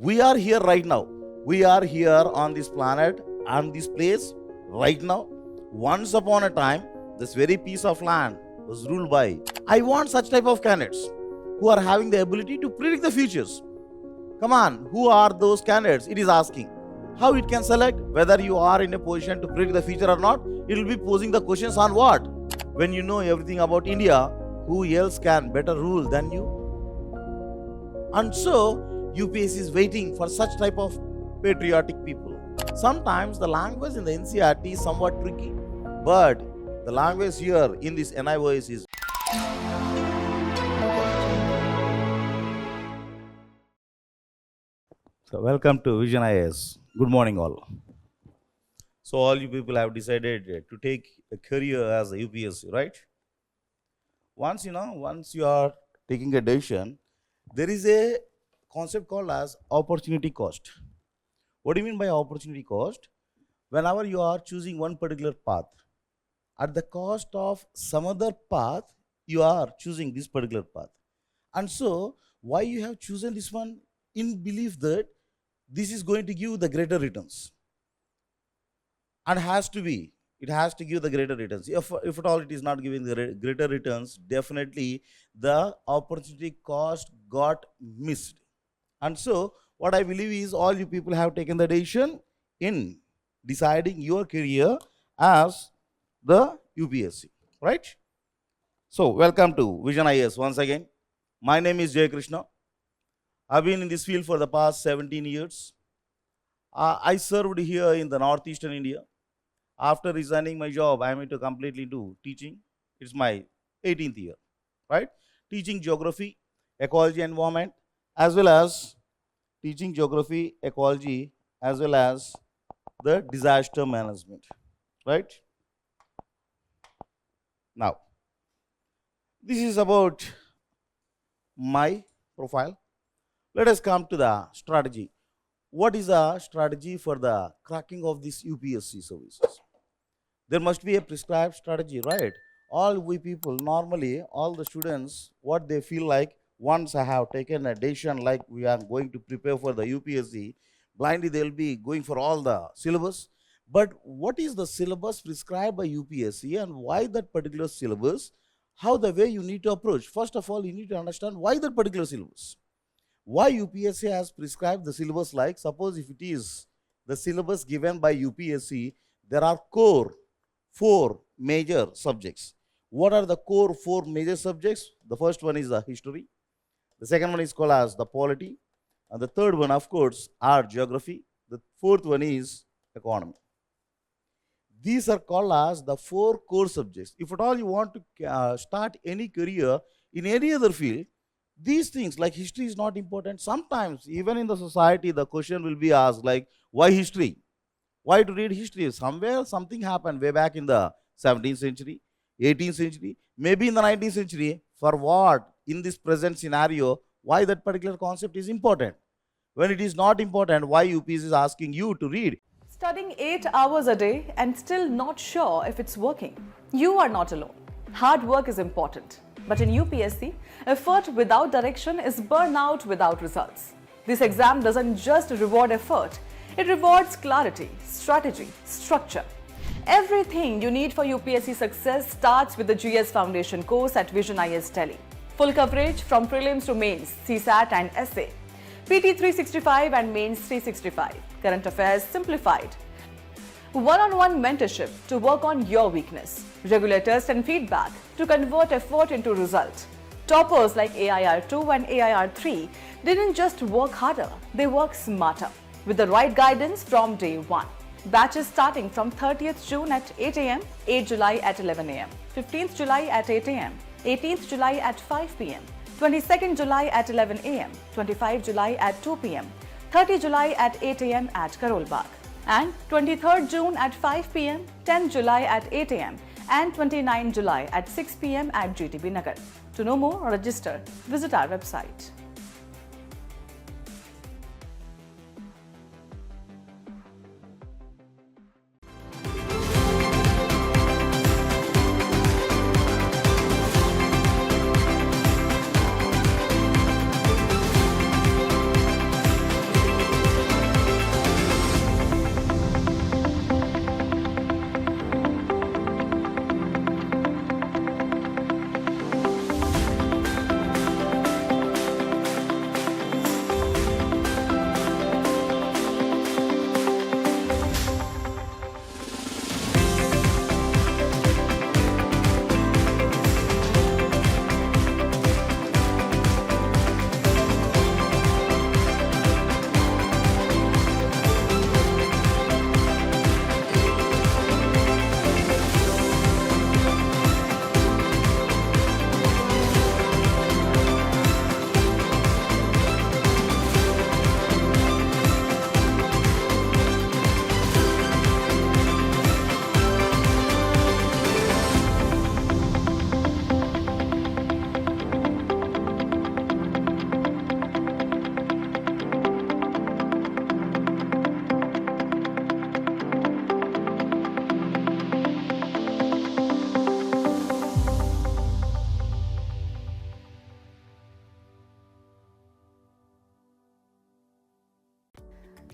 We are here right now. We are here on this planet and this place right now. Once upon a time, this very piece of land was ruled by. I want such type of candidates who are having the ability to predict the futures. Come on, who are those candidates? It is asking. How it can select whether you are in a position to predict the future or not? It will be posing the questions on what? When you know everything about India, who else can better rule than you? And so, UPSC is waiting for such type of patriotic people. Sometimes the language in the NCERT is somewhat tricky, but the language here in this NIOS is. So welcome to Vision IAS. Good morning all. So all you people have decided to take a career as a UPSC, right? Once you are taking a decision, there is a concept called as opportunity cost. What do you mean by opportunity cost? Whenever you are choosing one particular path, at the cost of some other path, you are choosing this particular path. And so, why you have chosen this one? In belief that this is going to give the greater returns. And it has to give the greater returns. If at all it is not giving the greater returns, definitely the opportunity cost got missed. And so, what I believe is all you people have taken the decision in deciding your career as the UPSC, right? So, welcome to Vision IAS once again. My name is Jaya Krishna. I've been in this field for the past 17 years. I served here in the northeastern India. After resigning my job, I am into completely into teaching. It's my 18th year, right? Teaching geography, ecology, environment, as well as teaching geography, ecology, as well as the disaster management, right? Now, this is about my profile. Let us come to the strategy. What is the strategy for the cracking of these UPSC services? There must be a prescribed strategy, right? All we people, normally, all the students, what they feel like, once I have taken a decision like we are going to prepare for the UPSC, blindly they will be going for all the syllabus. But what is the syllabus prescribed by UPSC and why that particular syllabus? How the way you need to approach? First of all, you need to understand why that particular syllabus. Why UPSC has prescribed the syllabus like, suppose if it is the syllabus given by UPSC, there are core 4 major subjects. What are the core 4 major subjects? The first one is the history. The second one is called as the polity. And the third one, of course, are geography. The fourth one is economy. These are called as the 4 core subjects. If at all you want to start any career in any other field, these things like history is not important. Sometimes even in the society, the question will be asked like, why history? Why to read history? Somewhere something happened way back in the 17th century, 18th century, maybe in the 19th century. For what? In this present scenario, why that particular concept is important? When it is not important, why UPSC is asking you to read? Studying 8 hours a day and still not sure if it's working? You are not alone. Hard work is important. But in UPSC, effort without direction is burnout without results. This exam doesn't just reward effort, it rewards clarity, strategy, structure. Everything you need for UPSC success starts with the GS Foundation course at Vision IAS Delhi. Full coverage from prelims to mains, CSAT and essay. PT 365 and mains 365. Current affairs simplified. One-on-one mentorship to work on your weakness. Regular test and feedback to convert effort into result. Toppers like AIR 2 and AIR 3 didn't just work harder, they work smarter. With the right guidance from day 1. Batches starting from 30th June at 8 am, 8 July at 11 am, 15th July at 8 am, 18th July at 5 pm, 22nd July at 11 am, 25 July at 2 pm, 30 July at 8 am at Karol Bagh, and 23rd June at 5 pm, 10 July at 8 am, and 29 July at 6 pm at GTB Nagar. To know more or register, visit our website.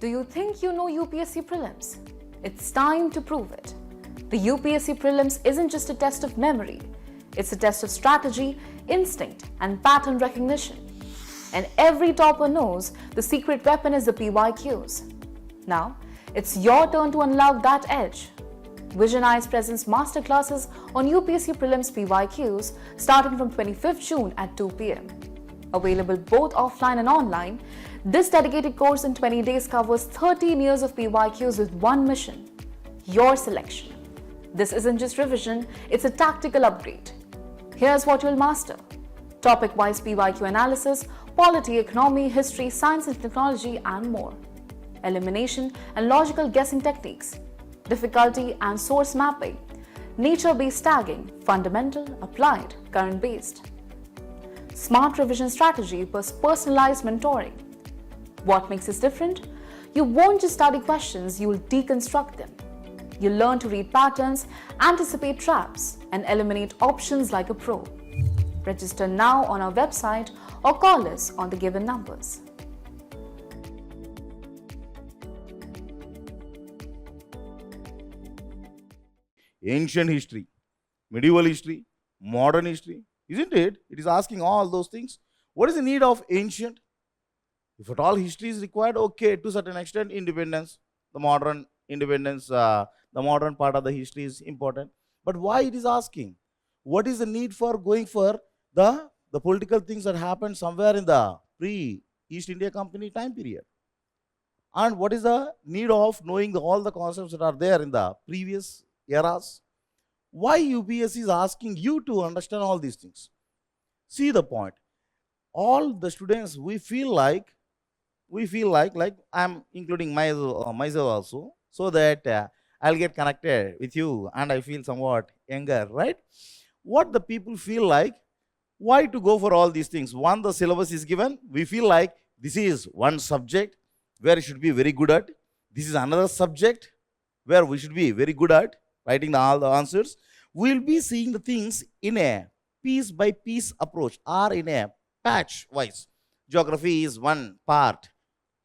Do you think you know UPSC Prelims? It's time to prove it. The UPSC Prelims isn't just a test of memory. It's a test of strategy, instinct, and pattern recognition. And every topper knows the secret weapon is the PYQs. Now, it's your turn to unlock that edge. IAS presents masterclasses on UPSC Prelims PYQs starting from 25th June at 2 p.m. Available both offline and online, this dedicated course in 20 days covers 13 years of PYQs with one mission: your selection. This isn't just revision, it's a tactical upgrade. Here's what you'll master: topic-wise PYQ analysis, polity, economy, history, science and technology, and more. Elimination and logical guessing techniques, difficulty and source mapping, nature-based tagging, fundamental, applied, current-based. Smart revision strategy plus personalized mentoring. What makes this different? You won't just study questions, you'll deconstruct them. You'll learn to read patterns, anticipate traps, and eliminate options like a pro. Register now on our website or call us on the given numbers. Ancient history, medieval history, modern history, isn't it? It is asking all those things. What is the need of ancient? If at all history is required, okay, to a certain extent, independence, the modern independence, the modern part of the history is important. But why it is asking? What is the need for going for the political things that happened somewhere in the pre-East India Company time period? And what is the need of knowing all the concepts that are there in the previous eras? Why UPSC is asking you to understand all these things? See the point. All the students, we feel like I'm including myself also, so that I'll get connected with you and I feel somewhat younger, right? What the people feel like, why to go for all these things? One, the syllabus is given. We feel like this is one subject where you should be very good at. This is another subject where we should be very good at writing all the answers. We'll be seeing the things in a piece by piece approach or in a patch wise. Geography is one part,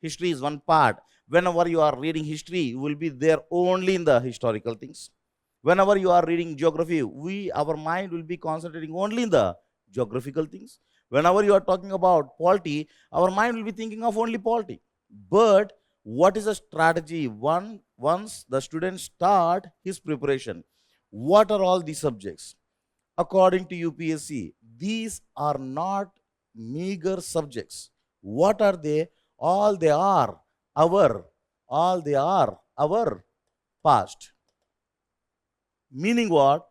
history is one part. Whenever you are reading history, you will be there only in the historical things. Whenever you are reading geography, our mind will be concentrating only in the geographical things. Whenever you are talking about polity, our mind will be thinking of only polity. But what is a strategy? Once the student start his preparation, what are all these subjects? According to UPSC, these are not meager subjects. What are they? All they are our past. Meaning what?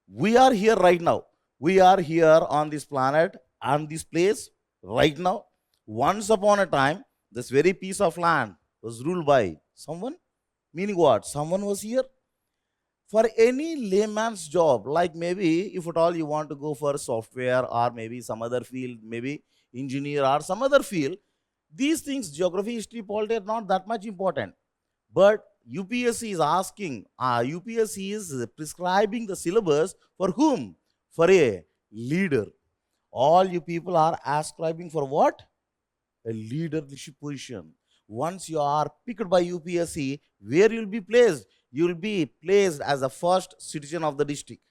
We are here right now. We are here on this planet and this place right now. Once upon a time, this very piece of land was ruled by someone. Meaning what? Someone was here. For any layman's job, like maybe if at all you want to go for software or maybe some other field, maybe engineer or some other field, these things, geography, history, polity, are not that much important. But UPSC is asking, UPSC is prescribing the syllabus for whom? For a leader. All you people are ascribing for what? A leadership position. Once you are picked by UPSC, where you will be placed? You will be placed as the first citizen of the district.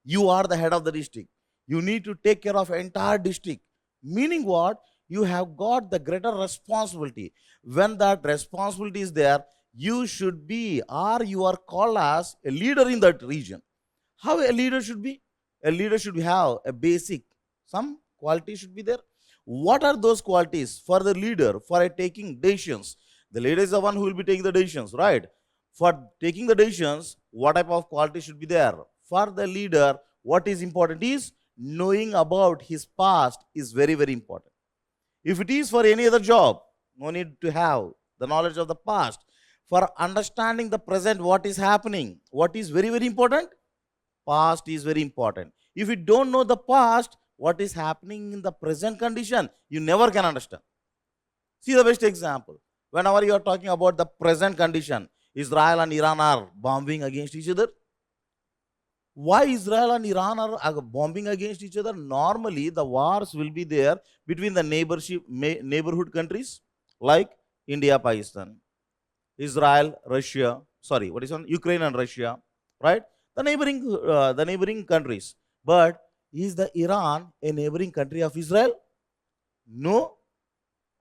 You are the head of the district. You need to take care of entire district. Meaning what? You have got the greater responsibility. When that responsibility is there, you should be, or you are called as a leader in that region. How a leader should be? A leader should have a basic, some quality should be there. What are those qualities for the leader for taking decisions? The leader is the one who will be taking the decisions, right? For taking the decisions, what type of quality should be there? For the leader, what is important is knowing about his past is very, very important. If it is for any other job, no need to have the knowledge of the past. For understanding the present, what is happening, what is very, very important? Past is very important. If you don't know the past, what is happening in the present condition, you never can understand. See the best example. Whenever you are talking about the present condition, Israel and Iran are bombing against each other. Why Israel and Iran are bombing against each other? Normally, the wars will be there between the neighborhood countries like India, Pakistan, Israel, Russia, sorry, what is on Ukraine and Russia, right? The neighboring countries. But is the Iran a neighboring country of Israel? No.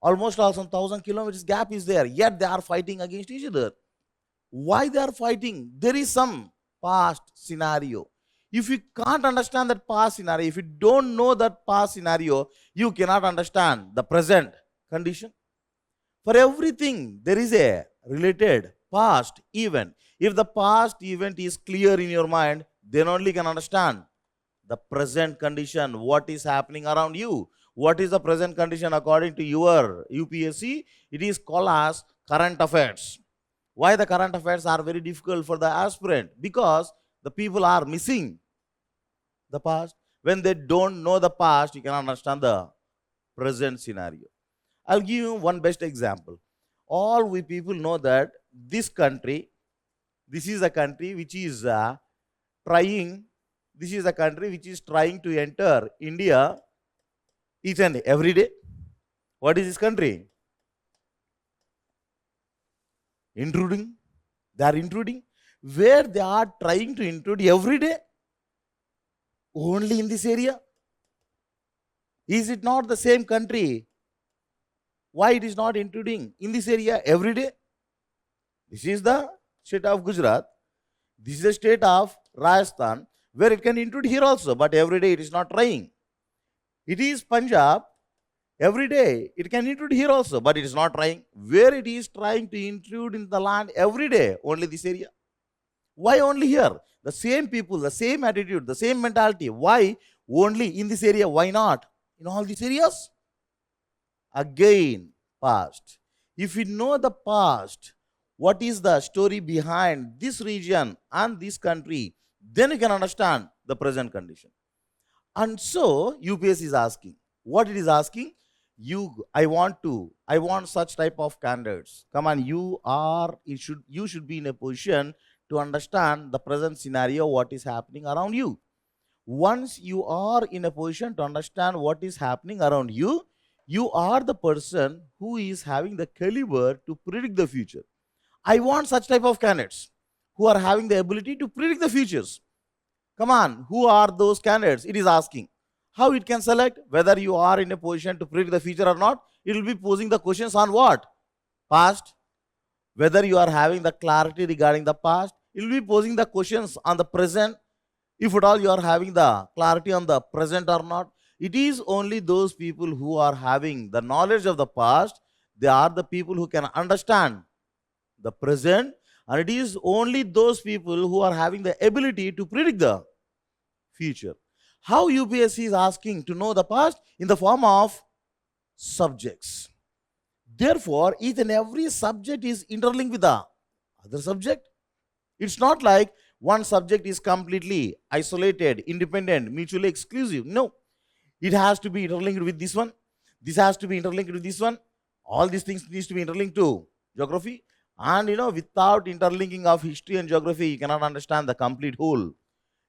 Almost also 1,000 kilometers gap is there. Yet they are fighting against each other. Why they are fighting? There is some past scenario. If you can't understand that past scenario, if you don't know that past scenario, you cannot understand the present condition. For everything, there is a related past event. If the past event is clear in your mind, then only can understand the present condition, what is happening around you. What is the present condition according to your UPSC? It is called as current affairs. Why the current affairs are very difficult for the aspirant? Because the people are missing the past. When they don't know the past, you cannot understand the present scenario. I'll give you one best example. All we people know that this country, this is a country which is trying, this is a country which is trying to enter India each and every day. What is this country? Intruding. They are intruding. Where they are trying to intrude every day? Only in this area. Is it not the same country? Why it is not intruding in this area every day? This is the state of Gujarat. This is the state of Rajasthan, where it can intrude here also, but every day it is not trying. It is Punjab. Every day it can intrude here also, but it is not trying. Where it is trying to intrude in the land every day? Only this area. Why only here? The same people, the same attitude, the same mentality. Why only in this area? Why not in all these areas? Again, past. If we know the past, what is the story behind this region and this country, then you can understand the present condition. And so UPS is asking, what it is asking? I want such type of candidates. Come on, you should be in a position to understand the present scenario, what is happening around you. Once you are in a position to understand what is happening around you, you are the person who is having the caliber to predict the future. I want such type of candidates who are having the ability to predict the futures. Come on, who are those candidates? It is asking. How it can select whether you are in a position to predict the future or not? It will be posing the questions on what? Past. Whether you are having the clarity regarding the past, it will be posing the questions on the present. If at all you are having the clarity on the present or not, it is only those people who are having the knowledge of the past, they are the people who can understand the present, and it is only those people who are having the ability to predict the future. How UPSC is asking to know the past? In the form of subjects. Therefore, each and every subject is interlinked with the other subject. It's not like one subject is completely isolated, independent, mutually exclusive. No. It has to be interlinked with this one. This has to be interlinked with this one. All these things needs to be interlinked to geography. And without interlinking of history and geography, you cannot understand the complete whole.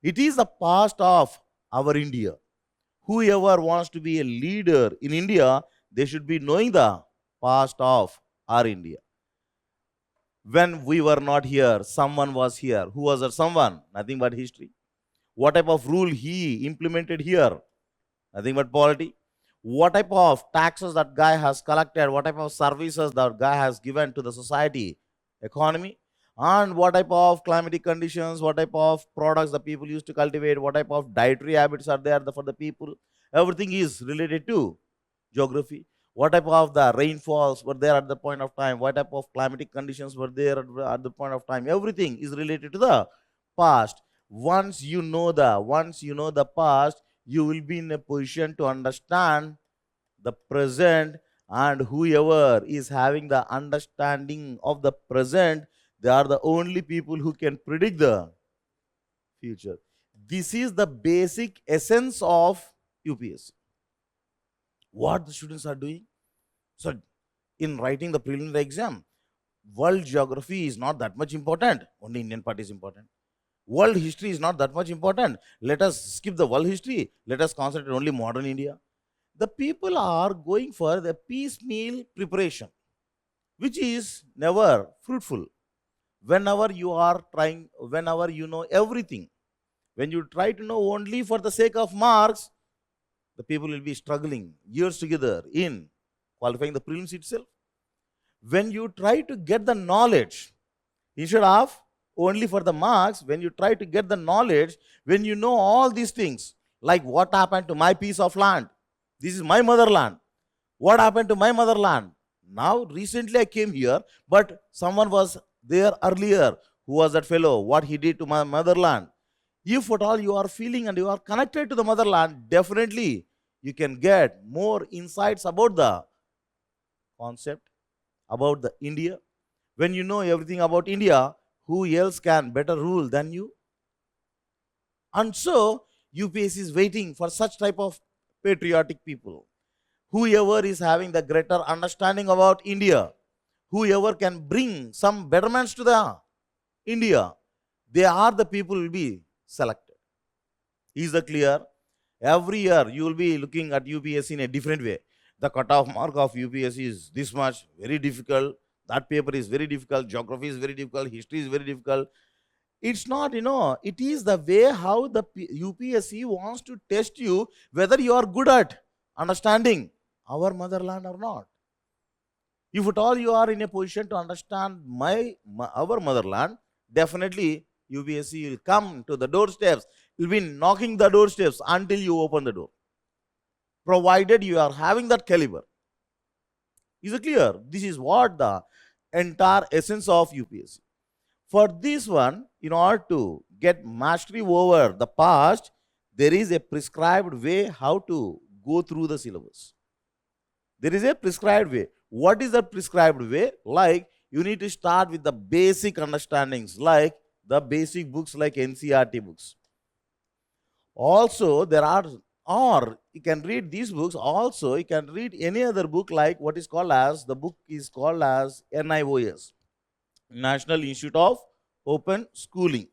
It is the past of our India. Whoever wants to be a leader in India, they should be knowing the past of our India. When we were not here, someone was here. Who was that someone? Nothing but history. What type of rule he implemented here? Nothing but polity. What type of taxes that guy has collected? What type of services that guy has given to the society, economy? And what type of climatic conditions, what type of products the people used to cultivate, what type of dietary habits are there for the people? Everything is related to geography. What type of the rainfalls were there at the point of time? What type of climatic conditions were there at the point of time? Everything is related to the past. Once you know the past, you will be in a position to understand the present, and whoever is having the understanding of the present, they are the only people who can predict the future. This is the basic essence of UPSC. What the students are doing? So, in writing the preliminary exam, world geography is not that much important. Only Indian part is important. World history is not that much important. Let us skip the world history. Let us concentrate only modern India. The people are going for the piecemeal preparation. which is never fruitful. Whenever you are trying, whenever you know everything, when you try to know only for the sake of marks, the people will be struggling years together in qualifying the prelims itself. When you try to get the knowledge, instead of only for the marks, when you try to get the knowledge, when you know all these things, like what happened to my piece of land, this is my motherland. What happened to my motherland? Now, recently I came here, but someone was there earlier. Who was that fellow? What he did to my motherland? If at all you are feeling and you are connected to the motherland, definitely you can get more insights about the concept, about the India. When you know everything about India, who else can better rule than you? And so UPSC is waiting for such type of patriotic people. Whoever is having the greater understanding about India, whoever can bring some betterments to the India, they are the people who will be selected. Is that clear? Every year you will be looking at UPSC in a different way. The cutoff mark of UPSC is this much, very difficult. That paper is very difficult. Geography is very difficult. History is very difficult. It's not, it is the way how the UPSC wants to test you whether you are good at understanding our motherland or not. If at all you are in a position to understand our motherland, definitely UPSC will come to the doorsteps. Will be knocking the doorsteps until you open the door, provided you are having that caliber. Is it clear? This is what the entire essence of UPSC. For this one, in order to get mastery over the past, there is a prescribed way how to go through the syllabus. There is a prescribed way. What is the prescribed way? Like, you need to start with the basic understandings, like the basic books like NCERT books. Also, there are, or you can read these books. Also, you can read any other book like what is called as, the book is called as NIOS, National Institute of Open Schooling.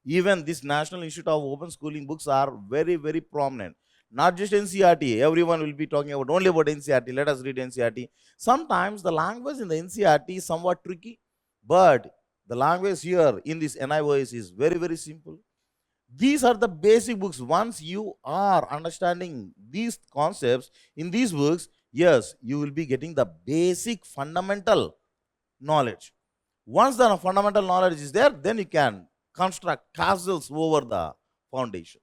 Even this National Institute of Open Schooling books are very, very prominent. Not just NCERT. Everyone will be talking about only about NCERT. Let us read NCERT. Sometimes the language in the NCERT is somewhat tricky, but the language here in this NIOS is very, very simple. These are the basic books. Once you are understanding these concepts in these books, yes, you will be getting the basic fundamental knowledge. Once the fundamental knowledge is there, then you can construct castles over the foundation.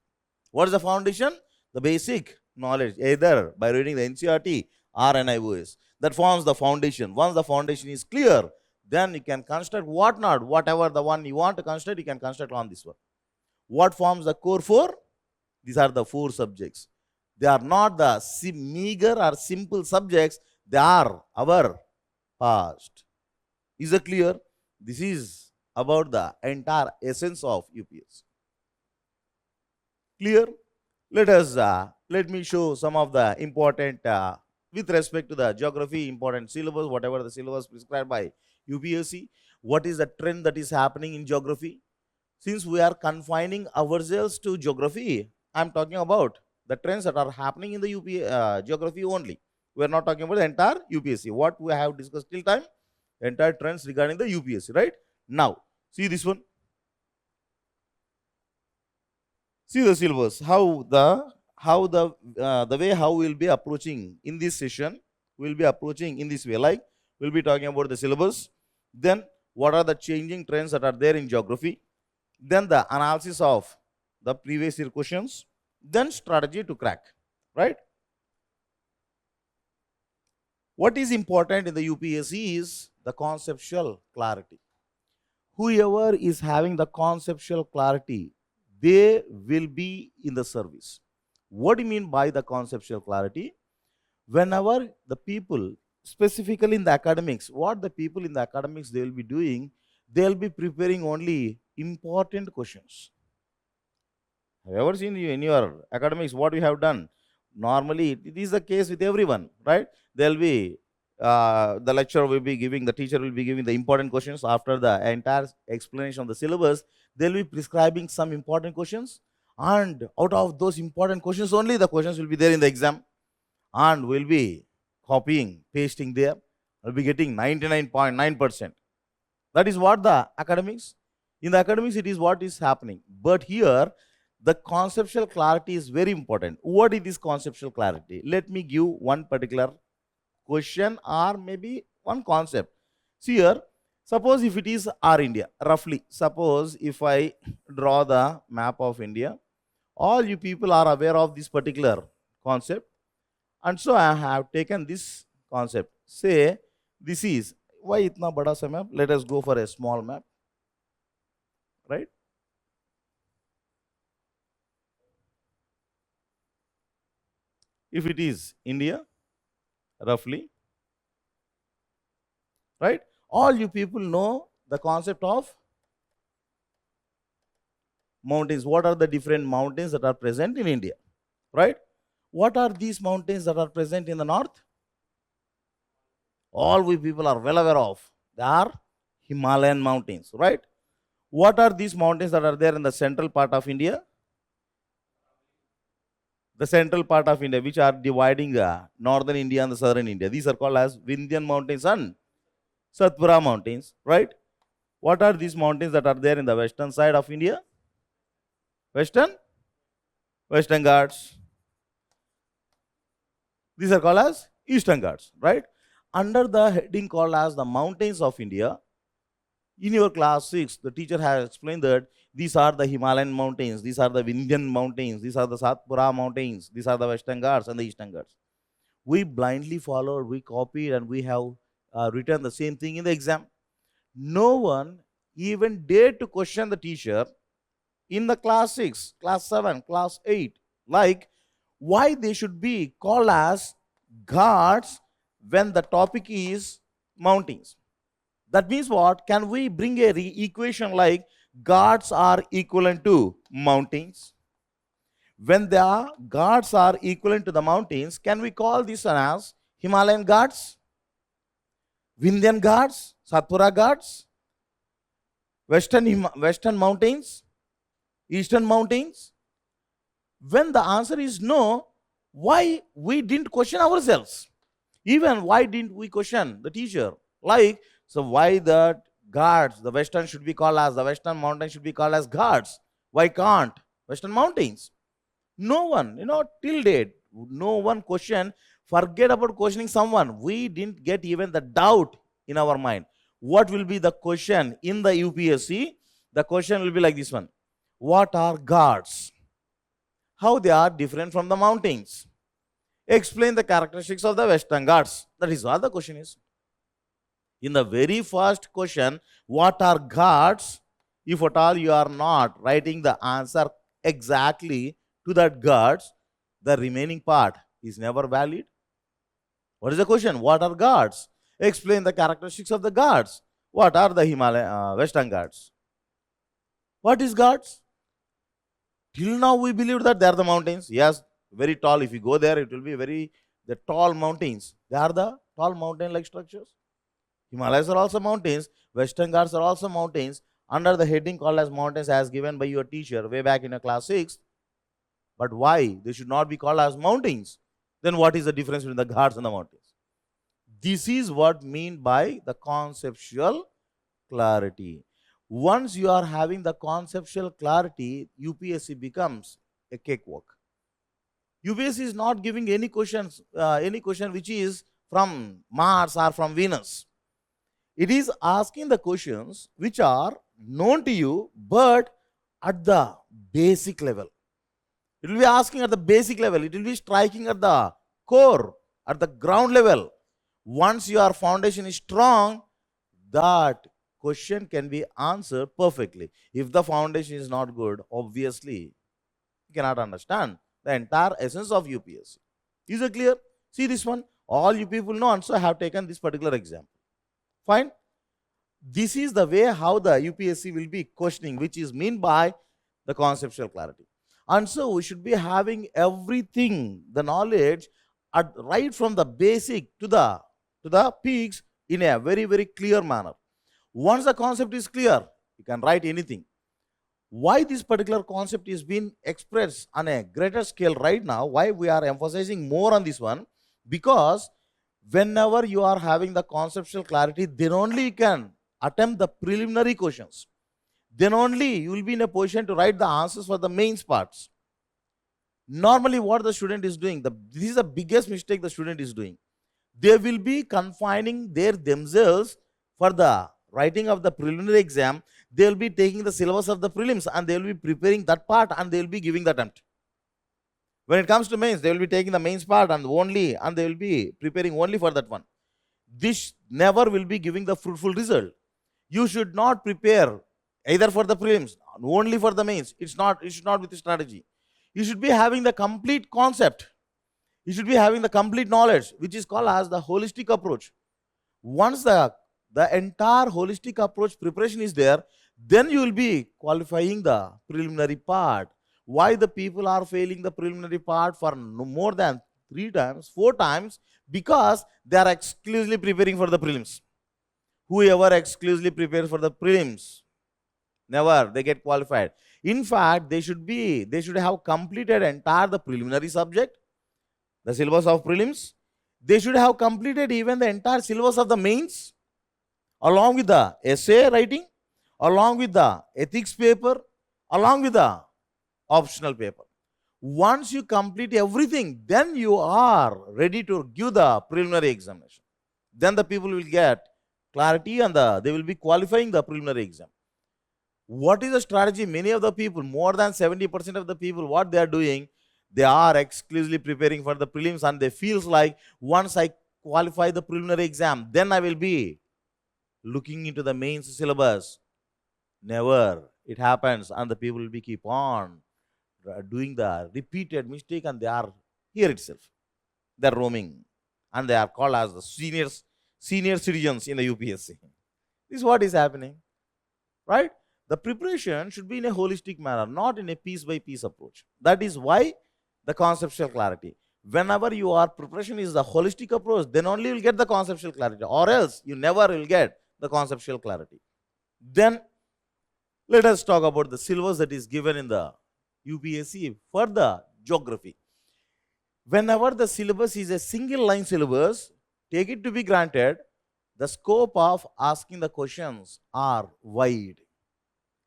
What is the foundation? The basic knowledge, either by reading the NCERT or NIOS. That forms the foundation. Once the foundation is clear, then you can construct whatever the one you want to construct, you can construct on this one. What forms the core 4? These are the 4 subjects. They are not the meager or simple subjects. They are our past. Is it clear? This is about the entire essence of UPSC. Clear? Let me show some of the important, with respect to the geography, important syllabus, whatever the syllabus prescribed by UPSC. What is the trend that is happening in geography? Since we are confining ourselves to geography, I am talking about the trends that are happening in the geography only. We are not talking about the entire UPSC. What we have discussed till time, entire trends regarding the UPSC, right? Now, see this one. See the syllabus. The way how we will be approaching in this session. We will be approaching in this way. Like, we will be talking about the syllabus. Then, what are the changing trends that are there in geography? Then the analysis of the previous year questions, then strategy to crack, right? What is important in the UPSC is the conceptual clarity. Whoever is having the conceptual clarity, they will be in the service. What do you mean by the conceptual clarity? Whenever the people, specifically in the academics, what the people in the academics they will be doing, they will be preparing only important questions. Have you ever seen in your academics what we have done? Normally, it is the case with everyone, right? There will be, the lecturer will be giving, the teacher will be giving the important questions. After the entire explanation of the syllabus, they will be prescribing some important questions. And out of those important questions only, the questions will be there in the exam. And we'll be copying, pasting there. I'll be getting 99.9%. That is what the academics, in the academics it is what is happening. But here, the conceptual clarity is very important. What is this conceptual clarity? Let me give one particular question or maybe one concept. See here, suppose if it is our India, roughly, suppose if I draw the map of India, all you people are aware of this particular concept, and so I have taken this concept. Say this is, why itna bada sa map? Let us go for a small map, right? If it is India, roughly, right? All you people know the concept of mountains. What are the different mountains that are present in India, right? What are these mountains that are present in the north? All we people are well aware of. They are Himalayan mountains, right? What are these mountains that are there in the central part of India? The central part of India, which are dividing the northern India and the southern India. These are called as Vindhyan mountains and Satpura mountains, right? What are these mountains that are there in the western side of India? Western Ghats. These are called as Eastern Ghats, right? Under the heading called as the mountains of India, in your class 6, the teacher has explained that these are the Himalayan mountains, these are the Vindhyan mountains, these are the Satpura mountains, these are the Western Ghats and the Eastern Ghats. We blindly followed, we copied, and we have written the same thing in the exam. No one even dared to question the teacher in the class 6, class 7, class 8, like why they should be called as Ghats when the topic is mountains. That means what? Can we bring a equation like Ghats are equivalent to mountains? When the Ghats are equivalent to the mountains, can we call this one as Himalayan Ghats, Vindhyan Ghats, Satpura Ghats, Western mountains, Eastern mountains? When the answer is no, why we didn't question ourselves? Even why didn't we question the teacher? Like, so why the Ghats, the Western should be called as, the Western mountains should be called as Ghats? Why can't Western mountains? No one, till date, no one questioned. Forget about questioning someone. We didn't get even the doubt in our mind. What will be the question in the UPSC? The question will be like this one. What are Ghats? How they are different from the mountains? Explain the characteristics of the Western Ghats. That is what the question is. In the very first question, what are Ghats? If at all you are not writing the answer exactly to that Ghats, the remaining part is never valid. What is the question? What are Ghats? Explain the characteristics of the Ghats. What are the Western Ghats? What is Ghats? Till now we believe that they are the mountains. Yes, very tall. If you go there, it will be the tall mountains. They are the tall mountain-like structures. Himalayas are also mountains. Western Ghats are also mountains. Under the heading called as mountains as given by your teacher way back in your class 6. But why? They should not be called as mountains. Then what is the difference between the Ghats and the mountains? This is what mean by the conceptual clarity. Once you are having the conceptual clarity, UPSC becomes a cakewalk. UPSC is not giving any question which is from Mars or from Venus. It is asking the questions which are known to you, but at the basic level. It will be asking at the basic level. It will be striking at the core, at the ground level. Once your foundation is strong, that question can be answered perfectly. If the foundation is not good, obviously you cannot understand the entire essence of UPSC. Is it clear? See this one. All you people know, and so I have taken this particular example. Fine. This is the way how the UPSC will be questioning, which is meant by the conceptual clarity. And so we should be having everything, the knowledge, right from the basic to the peaks in a very, very clear manner. Once the concept is clear, you can write anything. Why this particular concept is being expressed on a greater scale right now, why we are emphasizing more on this one? Because Whenever you are having the conceptual clarity, then only you can attempt the preliminary questions. Then only you will be in a position to write the answers for the mains parts. Normally, what the student is doing, this is the biggest mistake the student is doing. They will be confining themselves for the writing of the preliminary exam. They will be taking the syllabus of the prelims and they will be preparing that part and they will be giving the attempt. When it comes to mains, they will be taking the mains part and they will be preparing only for that one. This never will be giving the fruitful result. You should not prepare either for the prelims, only for the mains. It should not be the strategy. You should be having the complete concept. You should be having the complete knowledge, which is called as the holistic approach. Once the entire holistic approach preparation is there, then you will be qualifying the preliminary part. Why the people are failing the preliminary part for more than 3 times, 4 times? Because they are exclusively preparing for the prelims. Whoever exclusively prepares for the prelims, never they get qualified. In fact, they should have completed entire the preliminary subject, the syllabus of prelims. They should have completed even the entire syllabus of the mains, along with the essay writing, along with the ethics paper, along with the optional paper. Once you complete everything, then you are ready to give the preliminary examination. Then the people will get clarity and they will be qualifying the preliminary exam. What is the strategy? Many of the people, more than 70% of the people, what they are doing, they are exclusively preparing for the prelims and they feels like once I qualify the preliminary exam, then I will be looking into the mains syllabus. Never. It happens and the people will be keep on doing the repeated mistake and they are here itself. They are roaming and they are called as the senior citizens in the UPSC. This is what is happening, right? The preparation should be in a holistic manner, not in a piece by piece approach. That is why the conceptual clarity. Whenever your preparation is the holistic approach, then only you will get the conceptual clarity, or else you never will get the conceptual clarity. Then let us talk about the syllabus that is given in the UPSC for the geography. Whenever the syllabus is a single line syllabus, take it to be granted, the scope of asking the questions are wide.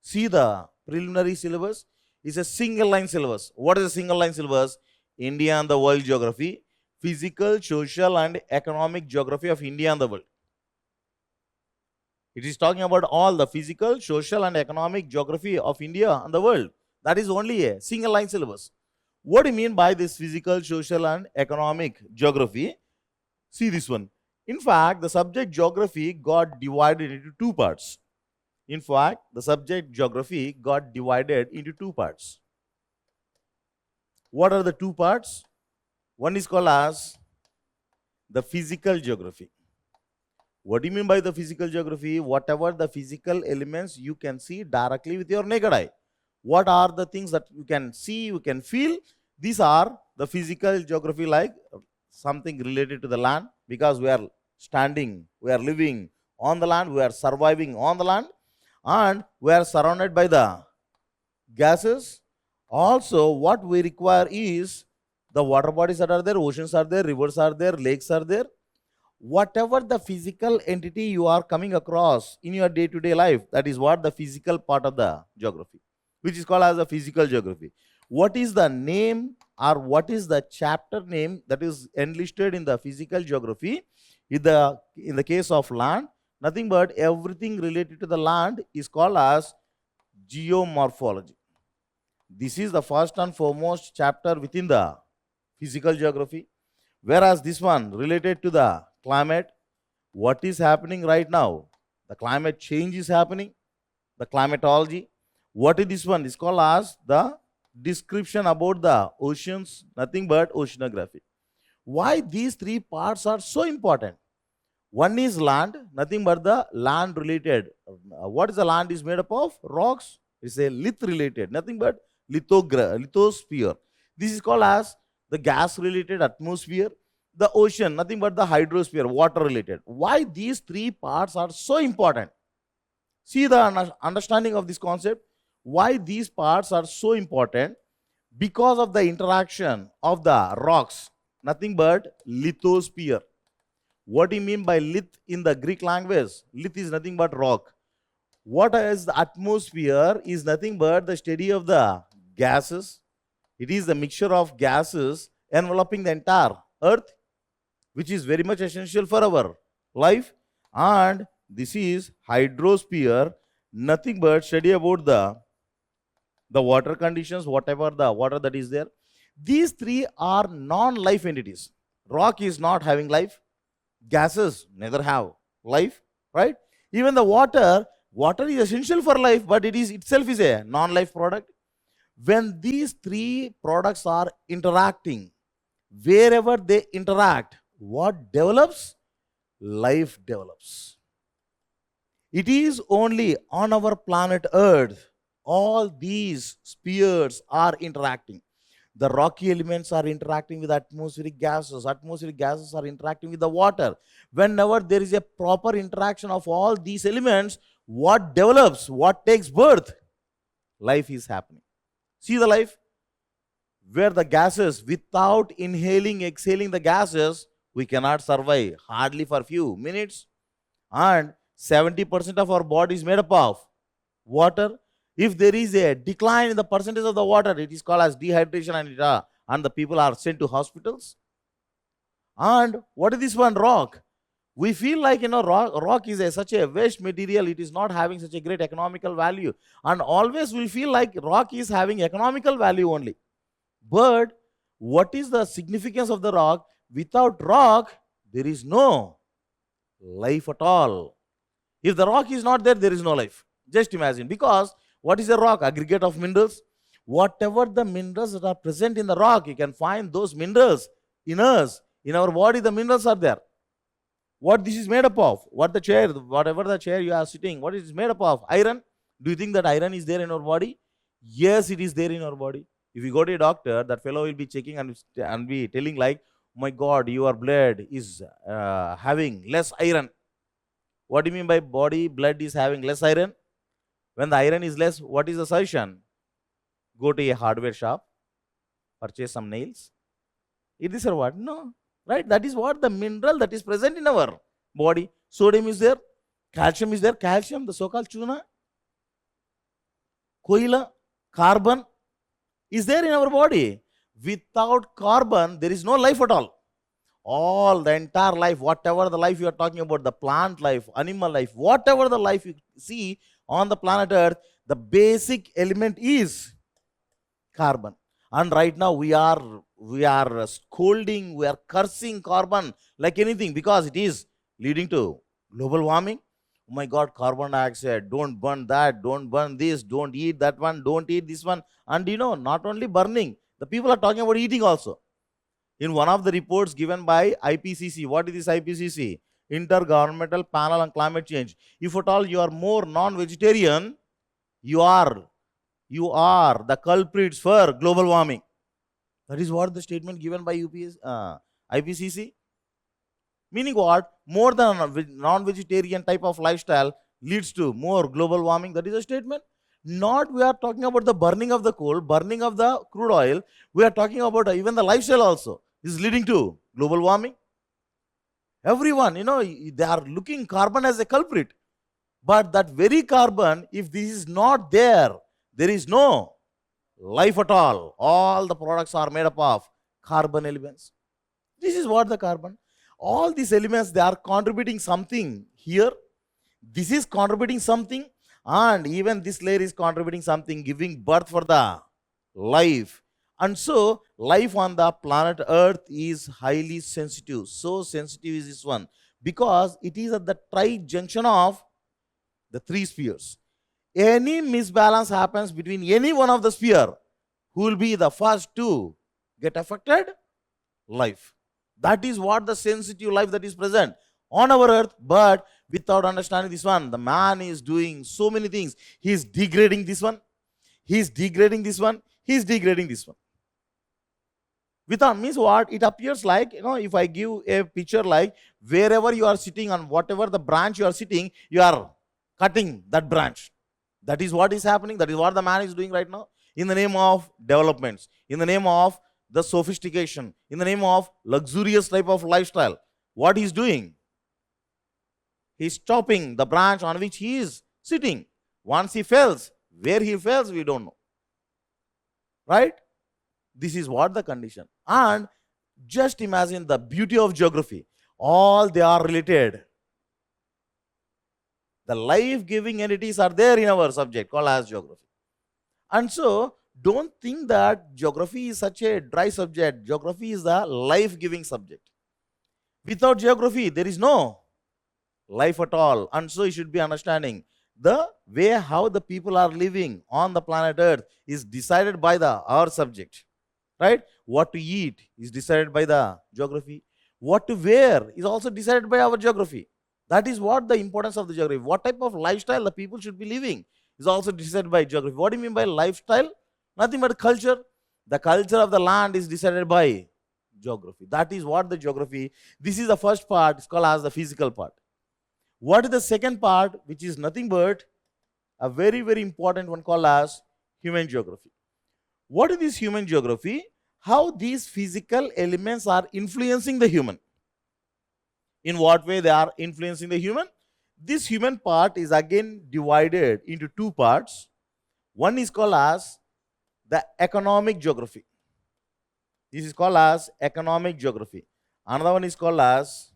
See, the preliminary syllabus is a single line syllabus. What is a single line syllabus? India and the world geography, physical, social and economic geography of India and the world. It is talking about all the physical, social and economic geography of India and the world. That is only a single line syllabus. What do you mean by this physical, social and economic geography? See this one. In fact, the subject geography got divided into 2 parts. In fact, the subject geography got divided into 2 parts. What are the 2 parts? One is called as the physical geography. What do you mean by the physical geography? Whatever the physical elements you can see directly with your naked eye. What are the things that you can see, you can feel? These are the physical geography, like something related to the land, because we are standing, we are living on the land, we are surviving on the land, and we are surrounded by the gases. Also, what we require is the water bodies that are there, oceans are there, rivers are there, lakes are there. Whatever the physical entity you are coming across in your day-to-day life, that is what the physical part of the geography, which is called as the physical geography. What is the name or what is the chapter name that is enlisted in the physical geography? In the case of land, nothing but everything related to the land is called as geomorphology. This is the first and foremost chapter within the physical geography. Whereas this one related to the climate, what is happening right now? The climate change is happening, the climatology. What is this one? Is called as the description about the oceans, nothing but oceanography. Why these 3 parts are so important? One is land, nothing but the land related. What is the land is made up of? Rocks. It's a lith related, nothing but lithosphere. This is called as the gas related atmosphere. The ocean, nothing but the hydrosphere, water related. Why these 3 parts are so important? See the understanding of this concept. Why these parts are so important? Because of the interaction of the rocks, nothing but lithosphere. What do you mean by lith in the Greek language? Lith is nothing but rock. What is the atmosphere is nothing but the study of the gases. It is the mixture of gases enveloping the entire earth, which is very much essential for our life. And this is hydrosphere, nothing but study about the water conditions, whatever the water that is there. These three are non-life entities. Rock is not having life. Gases neither have life, right? Even the water is essential for life, but it is itself is a non-life product. When these three products are interacting, wherever they interact, what develops? Life develops. It is only on our planet Earth all these spheres are interacting. The rocky elements are interacting with atmospheric gases. Atmospheric gases are interacting with the water. Whenever there is a proper interaction of all these elements, what develops? What takes birth? Life is happening. See the life? Where the gases, without inhaling, exhaling the gases, we cannot survive hardly for few minutes. And 70% of our body is made up of water. If there is a decline in the percentage of the water, it is called as dehydration, and the people are sent to hospitals. And what is this one? Rock. We feel like, rock is such a waste material. It is not having such a great economical value. And always we feel like rock is having economical value only. But what is the significance of the rock? Without rock, there is no life at all. If the rock is not there, there is no life. Just imagine. Because what is a rock? Aggregate of minerals. Whatever the minerals that are present in the rock, you can find those minerals in us. In our body, the minerals are there. What this is made up of? Whatever the chair you are sitting, what it is made up of? Iron. Do you think that iron is there in our body? Yes, it is there in our body. If you go to a doctor, that fellow will be checking and be telling like, oh my God, your blood is having less iron. What do you mean by blood is having less iron? When the iron is less, what is the solution? Go to a hardware shop, purchase some nails. Is this or what? No. Right? That is what the mineral that is present in our body. Sodium is there. Calcium is there. Calcium, the so-called chuna. Koila, carbon is there in our body. Without carbon, there is no life at all. All the entire life, whatever the life you are talking about, the plant life, animal life, whatever the life you see on the planet Earth, the basic element is carbon. And right now we are scolding, we are cursing carbon like anything because it is leading to global warming. Oh my God, carbon dioxide, don't burn that, don't burn this, don't eat that one, don't eat this one. And not only burning, the people are talking about eating also. In one of the reports given by IPCC, what is this IPCC? Intergovernmental Panel on Climate Change. If at all you are more non-vegetarian, you are the culprits for global warming. That is what the statement given by IPCC. Meaning what? More than a non-vegetarian type of lifestyle leads to more global warming. That is a statement. Not we are talking about the burning of the coal, burning of the crude oil. We are talking about even the lifestyle also is leading to global warming. Everyone, they are looking carbon as a culprit. But that very carbon, if this is not there, there is no life at all. All the products are made up of carbon elements. This is what the carbon. All these elements, they are contributing something here. This is contributing something. And even this layer is contributing something, giving birth for the life. And so, life on the planet Earth is highly sensitive. So sensitive is this one. Because it is at the tri-junction of the three spheres. Any misbalance happens between any one of the sphere, who will be the first to get affected? Life. That is what the sensitive life that is present on our Earth. But without understanding this one, the man is doing so many things. He is degrading this one. He is degrading this one. He is degrading this one. Without means what? It appears like, if I give a picture like wherever you are sitting on whatever the branch you are sitting, you are cutting that branch. That is what is happening. That is what the man is doing right now. In the name of developments, in the name of the sophistication, in the name of luxurious type of lifestyle. What he is doing? He's stopping the branch on which he is sitting. Once he falls, where he falls, we don't know. Right? This is what the condition. And just imagine the beauty of geography. All they are related. The life-giving entities are there in our subject called as geography. And so, don't think that geography is such a dry subject. Geography is a life-giving subject. Without geography, there is no life at all. And so, you should be understanding the way how the people are living on the planet Earth is decided by our subject. Right? What to eat is decided by the geography. What to wear is also decided by our geography. That is what the importance of the geography. What type of lifestyle the people should be living is also decided by geography. What do you mean by lifestyle? Nothing but culture. The culture of the land is decided by geography. That is what the geography. This is the first part. It's called as the physical part. What is the second part, which is nothing but a very, very important one called as human geography. What is this human geography? How these physical elements are influencing the human. In what way they are influencing the human? This human part is again divided into two parts. One is called as the economic geography. This is called as economic geography. Another one is called as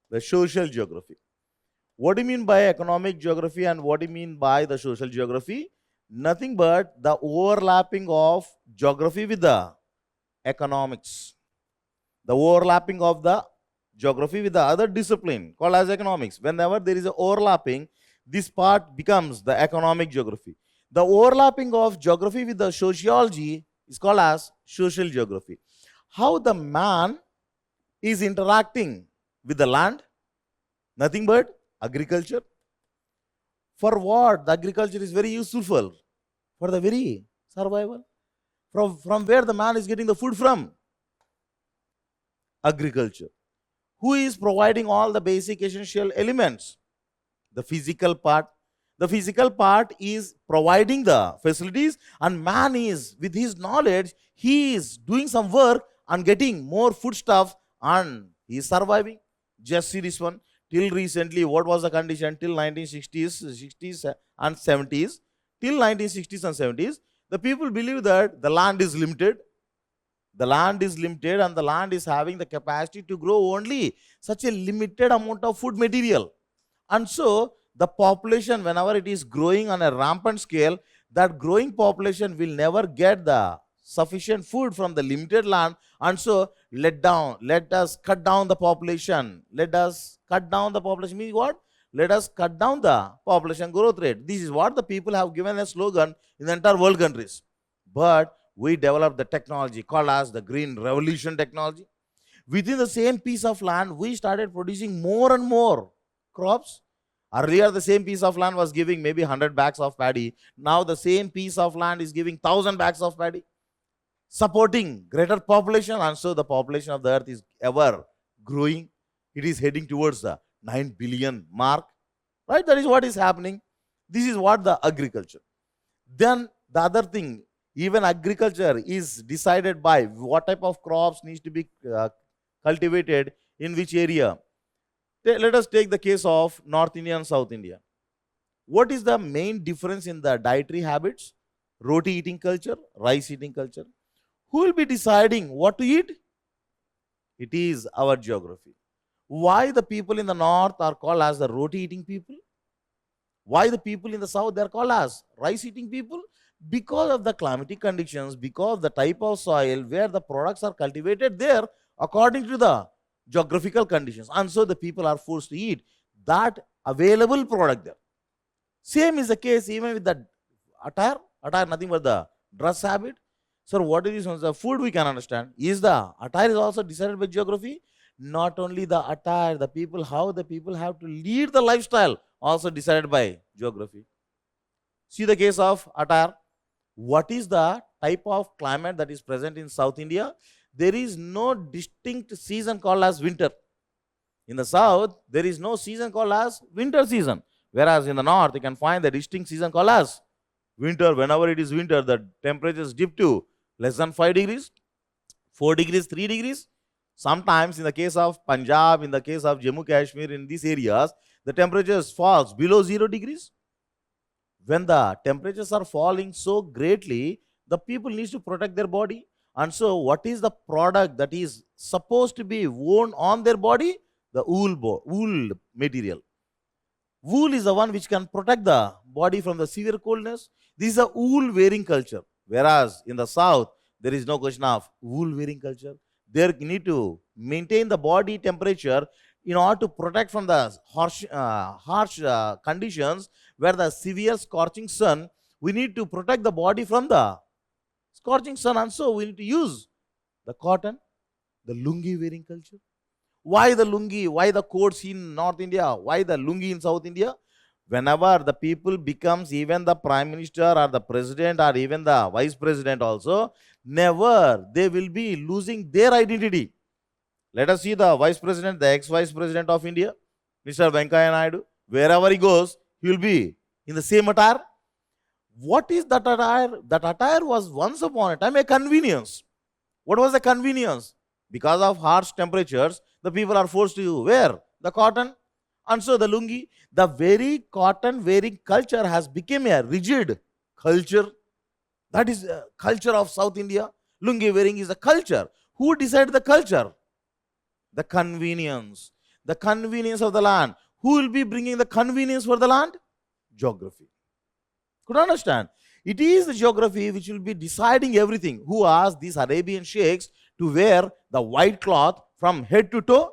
the social geography. What do you mean by economic geography and what do you mean by the social geography? Nothing but the overlapping of geography with the economics. The overlapping of the geography with the other discipline called as economics. Whenever there is an overlapping, this part becomes the economic geography. The overlapping of geography with the sociology is called as social geography. How the man is interacting with the land? Nothing but agriculture. For what? The agriculture is very useful for the very survival. From where the man is getting the food from? Agriculture. Who is providing all the basic essential elements? The physical part. The physical part is providing the facilities, and man is, with his knowledge, he is doing some work and getting more foodstuff and he is surviving. Just see this one. Till recently, what was the condition? Till 1960s, 60s and 70s. Till 1960s and 70s, the people believe that the land is limited. The land is limited and the land is having the capacity to grow only such a limited amount of food material. And so, the population, whenever it is growing on a rampant scale, that growing population will never get the sufficient food from the limited land. And so, let us cut down the population. Let us cut down the population means what? Let us cut down the population growth rate. This is what the people have given a slogan in the entire world countries. But we developed the technology called as the Green Revolution technology. Within the same piece of land, we started producing more and more crops. Earlier, the same piece of land was giving maybe 100 bags of paddy. Now, the same piece of land is giving 1,000 bags of paddy, supporting greater population. And so, the population of the earth is ever growing. It is heading towards the 9 billion mark. Right? That is what is happening. This is what the agriculture. Then, the other thing, even agriculture is decided by what type of crops needs to be cultivated in which area. Let us take the case of North India and South India. What is the main difference in the dietary habits? Roti eating culture, rice eating culture. Who will be deciding what to eat? It is our geography. Why the people in the north are called as the roti eating people? Why the people in the south they are called as rice eating people? Because of the climatic conditions, because of the type of soil where the products are cultivated there according to the geographical conditions. And so the people are forced to eat that available product there. Same is the case even with the attire. Attire nothing but the dress habit. So what is this? The food we can understand. Is the attire is also decided by geography? Not only the attire, the people, how the people have to lead the lifestyle also decided by geography. See the case of attire. What is the type of climate that is present in South India? There is no distinct season called as winter. In the south, there is no season called as winter season. Whereas in the north, you can find the distinct season called as winter. Whenever it is winter, the temperatures dip to less than 5 degrees, 4 degrees, 3 degrees. Sometimes in the case of Punjab, in the case of Jammu Kashmir, in these areas, the temperatures falls below 0 degrees? When the temperatures are falling so greatly, the people needs to protect their body. And so what is the product that is supposed to be worn on their body? The wool material. Wool is the one which can protect the body from the severe coldness. This is a wool wearing culture. Whereas in the south, there is no question of wool wearing culture. They need to maintain the body temperature in order to protect from the harsh conditions where the severe scorching sun. We need to protect the body from the scorching sun, and so we need to use the cotton, the lungi wearing culture. Why the lungi? Why the coats in North India? Why the lungi in South India? Whenever the people becomes even the prime minister or the president or even the vice president also, never they will be losing their identity. Let us see the vice president, the ex-vice president of India, Mr. Venkaiah Naidu. Wherever he goes, he will be in the same attire. What is that attire? That attire was once upon a time a convenience. What was the convenience? Because of harsh temperatures, the people are forced to wear the cotton, and so the lungi. The very cotton wearing culture has become a rigid culture. That is a culture of South India. Lungi wearing is a culture. Who decided the culture? The convenience. The convenience of the land. Who will be bringing the convenience for the land? Geography. Could you understand? It is the geography which will be deciding everything. Who asked these Arabian sheikhs to wear the white cloth from head to toe?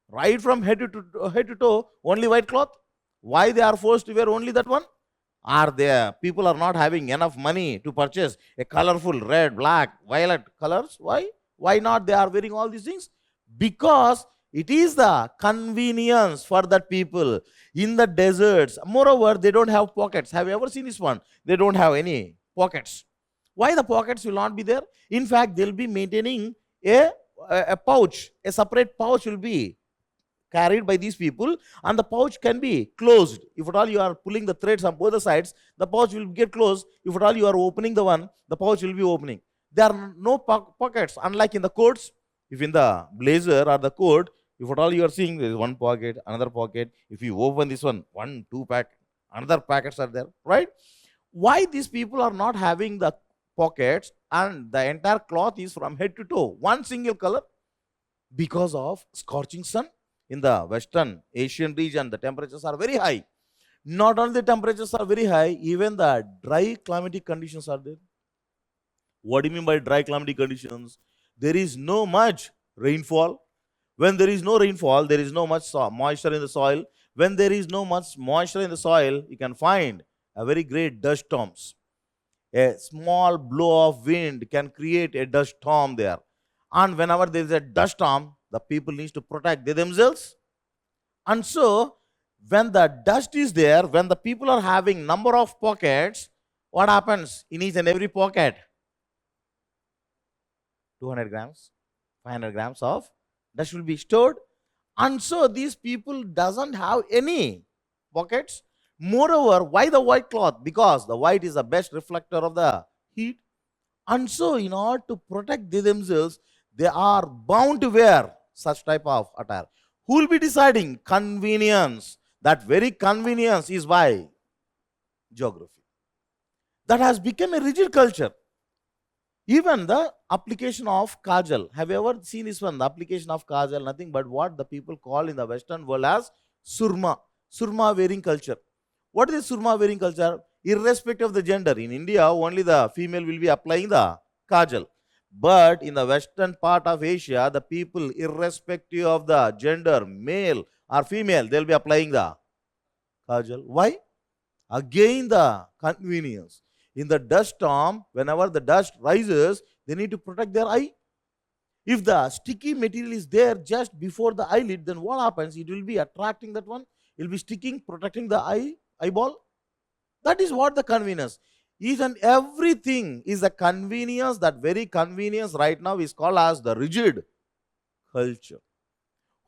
Right from head to toe, only white cloth? Why they are forced to wear only that one? Are there people are not having enough money to purchase a colorful red, black, violet colors? Why? Why not they are wearing all these things? Because it is the convenience for that people in the deserts. Moreover, they don't have pockets. Have you ever seen this one? They don't have any pockets. Why the pockets will not be there? In fact, they'll be maintaining a pouch. A separate pouch will be carried by these people, and the pouch can be closed. If at all you are pulling the threads on both the sides, the pouch will get closed. If at all you are opening the one, the pouch will be opening. There are no pockets, unlike in the coats. If in the blazer or the coat, if at all you are seeing there is one pocket, another pocket. If you open this one, two pack, another packets are there, right? Why these people are not having the pockets and the entire cloth is from head to toe, one single color? Because of scorching sun. In the Western Asian region, the temperatures are very high. Not only the temperatures are very high, even the dry climatic conditions are there. What do you mean by dry climatic conditions? There is no much rainfall. When there is no rainfall, there is no much moisture in the soil. When there is no much moisture in the soil, you can find a very great dust storms. A small blow of wind can create a dust storm there. And whenever there is a dust storm, the people need to protect themselves. And so, when the dust is there, when the people are having number of pockets, what happens in each and every pocket? 200 grams, 500 grams of dust will be stored. And so, these people doesn't have any pockets. Moreover, why the white cloth? Because the white is the best reflector of the heat. And so, in order to protect themselves, they are bound to wear such type of attire. Who will be deciding? Convenience. That very convenience is by geography. That has become a rigid culture. Even the application of kajal. Have you ever seen this one? The application of kajal, nothing but what the people call in the Western world as surma. Surma wearing culture. What is surma wearing culture? Irrespective of the gender. In India, only the female will be applying the kajal. But in the western part of Asia, the people, irrespective of the gender, male or female, they will be applying the kajal. Why? Again, the convenience. In the dust storm, whenever the dust rises, they need to protect their eye. If the sticky material is there just before the eyelid, then what happens? It will be attracting that one. It will be sticking, protecting the eyeball. That is what the convenience. Each and everything is a convenience. That very convenience right now is called as the rigid culture.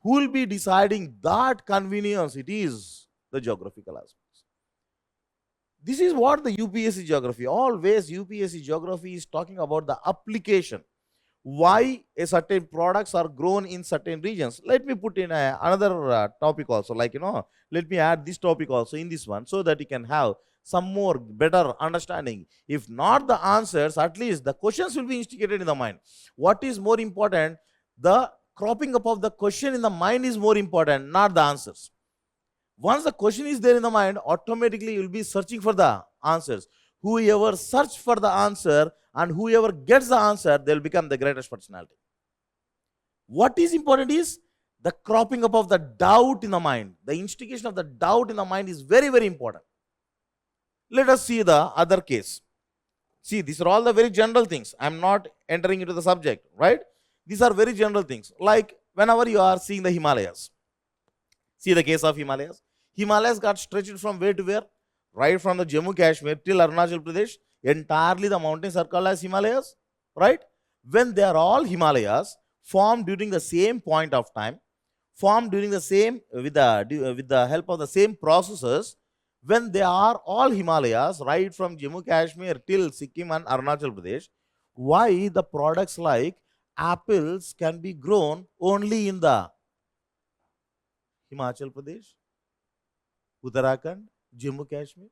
Who will be deciding that convenience? It is the geographical aspects. This is what the UPSC geography, always UPSC geography is talking about the application. why a certain products are grown in certain regions. Let me put in another topic also, like, let me add this topic also in this one, so that you can have some more better understanding. If not the answers, at least the questions will be instigated in the mind. What is more important? The cropping up of the question in the mind is more important, not the answers. Once the question is there in the mind, automatically you will be searching for the answers. Whoever search for the answer and whoever gets the answer, they will become the greatest personality. What is important is the cropping up of the doubt in the mind. The instigation of the doubt in the mind is very, very important. Let us see the other case. See, these are all the very general things. I am not entering into the subject, right? These are very general things. Like whenever you are seeing the Himalayas, see the case of Himalayas. Himalayas got stretched from where to where? Right from the Jammu Kashmir till Arunachal Pradesh. Entirely the mountains are called as Himalayas, right? When they are all Himalayas, formed during the same point of time, formed during the same, with the help of the same processes, when they are all Himalayas, right from Jammu Kashmir till Sikkim and Arunachal Pradesh, why the products like apples can be grown only in the Himachal Pradesh, Uttarakhand, Jammu Kashmir?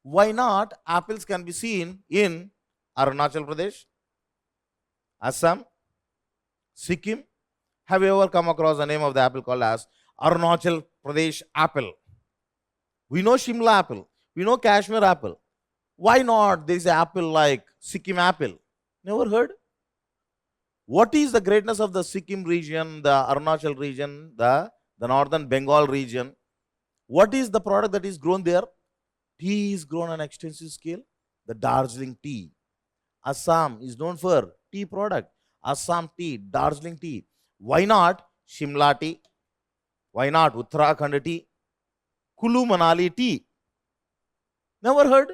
Why not apples can be seen in Arunachal Pradesh, Assam, Sikkim? Have you ever come across the name of the apple called as Arunachal Pradesh apple? We know Shimla apple, we know Kashmir apple. Why not there is an apple like Sikkim apple? Never heard? What is the greatness of the Sikkim region, the Arunachal region, the northern Bengal region? What is the product that is grown there? Tea is grown on extensive scale. The Darjeeling tea. Assam is known for tea product. Assam tea, Darjeeling tea. Why not Shimla tea? Why not Uttarakhand tea? Kulu Manali tea? Never heard?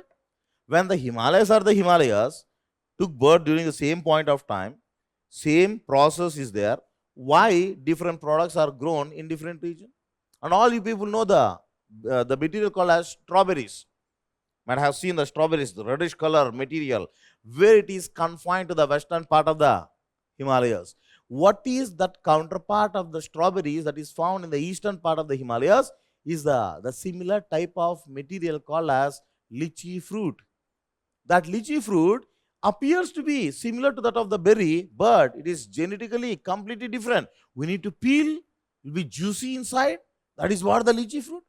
When the Himalayas are the Himalayas, took birth during the same point of time, same process is there, why different products are grown in different regions? And all you people know the material called as strawberries. Might have seen the strawberries, the reddish color material, where it is confined to the western part of the Himalayas. What is that counterpart of the strawberries that is found in the eastern part of the Himalayas? Is the similar type of material called as lychee fruit. That lychee fruit appears to be similar to that of the berry, but it is genetically completely different. We need to peel, it will be juicy inside. That is what the lychee fruit.